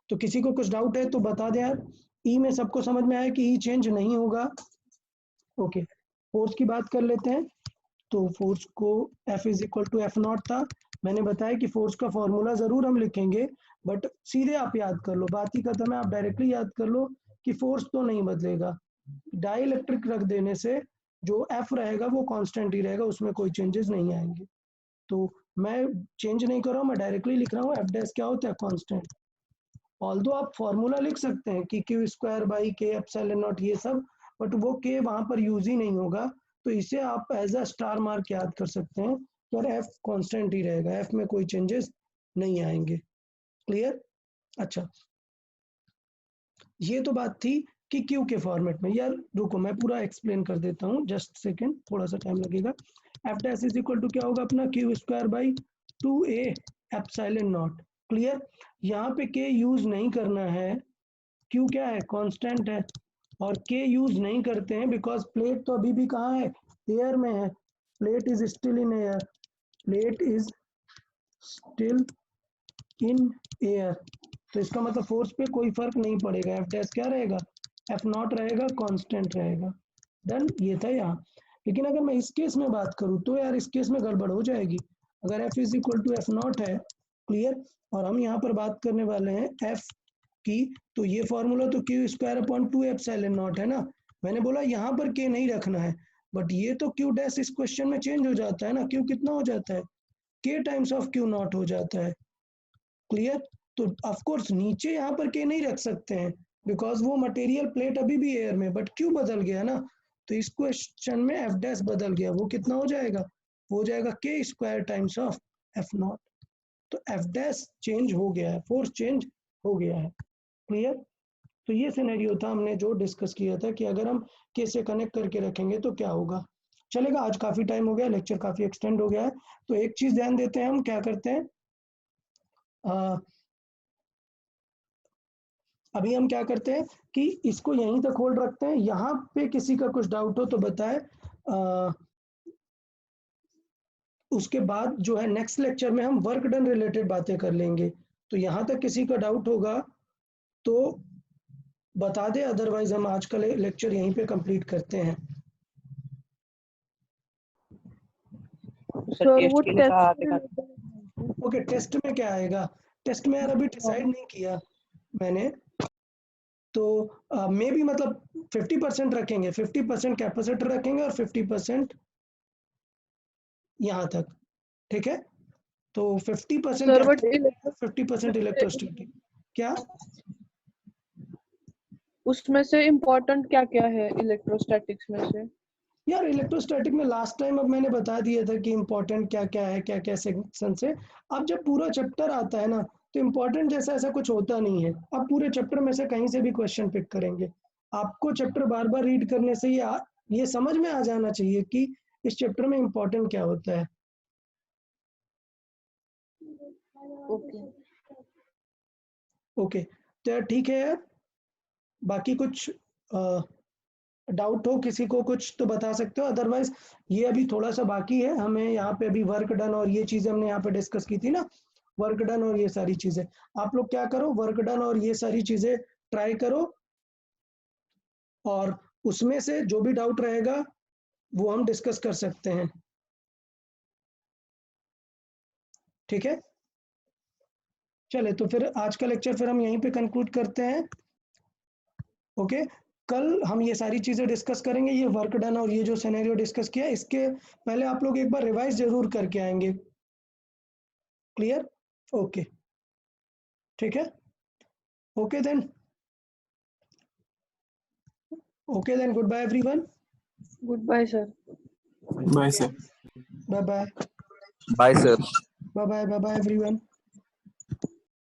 तो किसी को कुछ डाउट है तो बता दें यार। E में सबको समझ में आया कि E चेंज नहीं होगा। ओके, फोर्स की बात कर लेते हैं। तो फोर्स को F is equal to F naught था। मैंने बताया कि फोर्स का फॉर्मूला जरूर हम लिखेंगे, बट सीधे आप याद कर लो, बात ही खत्म है। आप डायरेक्टली याद कर लो कि फोर्स तो नहीं बदलेगा, डाई इलेक्ट्रिक रख देने से जो F रहेगा वो कांस्टेंट ही रहेगा, उसमें कोई चेंजेस नहीं आएंगे। तो मैं चेंज नहीं कर रहा हूँ, मैं डायरेक्टली लिख रहा हूँ एफ डैश क्या होता है, कांस्टेंट। ऑल्दो आप फॉर्मूला लिख सकते हैं कि क्यू स्क्वायर बाई के एप्सिलॉन नॉट ये सब, बट वो के वहां पर यूज ही नहीं होगा। तो इसे आप एज अ स्टार मार्क याद कर सकते हैं, और एफ कांस्टेंट ही रहेगा, एफ में कोई चेंजेस नहीं आएंगे। क्लियर, अच्छा ये तो बात थी कि क्यू के फॉर्मेट में। यार रुको, मैं पूरा एक्सप्लेन कर देता हूँ, जस्ट सेकेंड, थोड़ा सा टाइम लगेगा। F dash is equal to क्या होगा अपना, Q square by 2a epsilon naught. Clear, यहाँ पे के यूज नहीं करना है, क्यू क्या है, कांस्टेंट है, और के यूज नहीं करते हैं बिकॉज प्लेट तो अभी भी कहाँ है, एयर में है। Plate is still in air, plate is still in air. तो इसका मतलब फोर्स पे कोई फर्क नहीं पड़ेगा, एफ डैश क्या रहेगा, एफ नॉट रहेगा, कांस्टेंट रहेगा। डन, ये था यहाँ। लेकिन अगर मैं इस केस में बात करूँ तो यार इस केस में गड़बड़ हो जाएगी। अगर F is equal to F naught है, क्लियर, और हम यहाँ पर बात करने वाले हैं एफ की, तो ये फॉर्मूला तो Q square upon 2 epsilon not है ना। मैंने बोला यहाँ पर के नहीं रखना है, बट ये तो क्यू डैश इस क्वेश्चन में चेंज हो जाता है ना, क्यू कितना हो जाता है, के टाइम्स ऑफ क्यू नॉट हो जाता है। क्लियर, तो ऑफ कोर्स नीचे यहाँ पर के नहीं रख सकते हैं बिकॉज वो मटेरियल प्लेट अभी भी एयर में, बट क्यू बदल गया ना। तो इस क्वेश्चन में एफ डैश बदल गया, वो कितना हो जाएगा, वो हो जाएगा के square times of F not. तो एफ डैश चेंज हो गया है, फोर्स चेंज हो गया है। क्लियर, तो ये सिनेरियो था हमने जो डिस्कस किया था कि अगर हम के से कनेक्ट करके रखेंगे तो क्या होगा। चलेगा, आज काफी टाइम हो गया, लेक्चर काफी एक्सटेंड हो गया है। तो एक चीज ध्यान देते हैं, हम क्या करते हैं, अभी हम क्या करते हैं कि इसको यहीं तक होल्ड रखते हैं, यहाँ पे किसी का कुछ डाउट हो तो बताए। उसके बाद जो है नेक्स्ट लेक्चर में हम वर्क डन रिलेटेड बातें कर लेंगे। तो यहाँ तक किसी का डाउट होगा तो बता दे, अदरवाइज हम आज का लेक्चर यहीं पे कंप्लीट करते हैं। सर वो टेस्ट ओके, टेस्ट में क्या आएगा? टेस्ट में यार अभी डिसाइड नहीं किया मैंने, तो मे भी मतलब 50% रखेंगे, 50% कैपेसिटर रखेंगे और 50% यहाँ तक, ठीक है? तो 50% सर कैपेसिटर, 50% इलेक्ट्रोस्टैटिक। क्या उसमें से इम्पोर्टेंट क्या क्या है इलेक्ट्रोस्टैटिक्स में से? यार इलेक्ट्रोस्टैटिक में लास्ट टाइम अब मैंने बता दिया था कि इम्पोर्टेंट क्या क्या है, क्या क्या सेक्शन से। अब जब पूरा चैप्टर आता है ना तो इम्पोर्टेंट जैसा ऐसा कुछ होता नहीं है। अब पूरे चैप्टर में से कहीं से भी क्वेश्चन पिक करेंगे। आपको चैप्टर बार बार रीड करने से ये समझ में आ जाना चाहिए कि इस चैप्टर में इम्पोर्टेंट क्या होता है। ओके ओके, तो यार ठीक है यार, बाकी कुछ डाउट हो किसी को कुछ तो बता सकते हो, अदरवाइज ये अभी थोड़ा सा बाकी है। हमें यहाँ पे अभी वर्क डन और ये चीजें हमने यहाँ पे डिस्कस की थी ना, वर्क डन और ये सारी चीजें। आप लोग क्या करो, वर्क डन और ये सारी चीजें ट्राई करो, और उसमें से जो भी डाउट रहेगा वो हम डिस्कस कर सकते हैं, ठीक है? चले तो फिर आज का लेक्चर फिर हम यहीं पे कंक्लूड करते हैं। ओके, कल हम ये सारी चीजें डिस्कस करेंगे, ये वर्क डन और ये जो सिनेरियो डिस्कस किया, इसके पहले आप लोग एक बार रिवाइज जरूर करके आएंगे। क्लियर? ओके, ठीक है। Okay then, goodbye everyone. Goodbye sir. Bye sir. Bye bye bye sir. Bye bye bye bye everyone.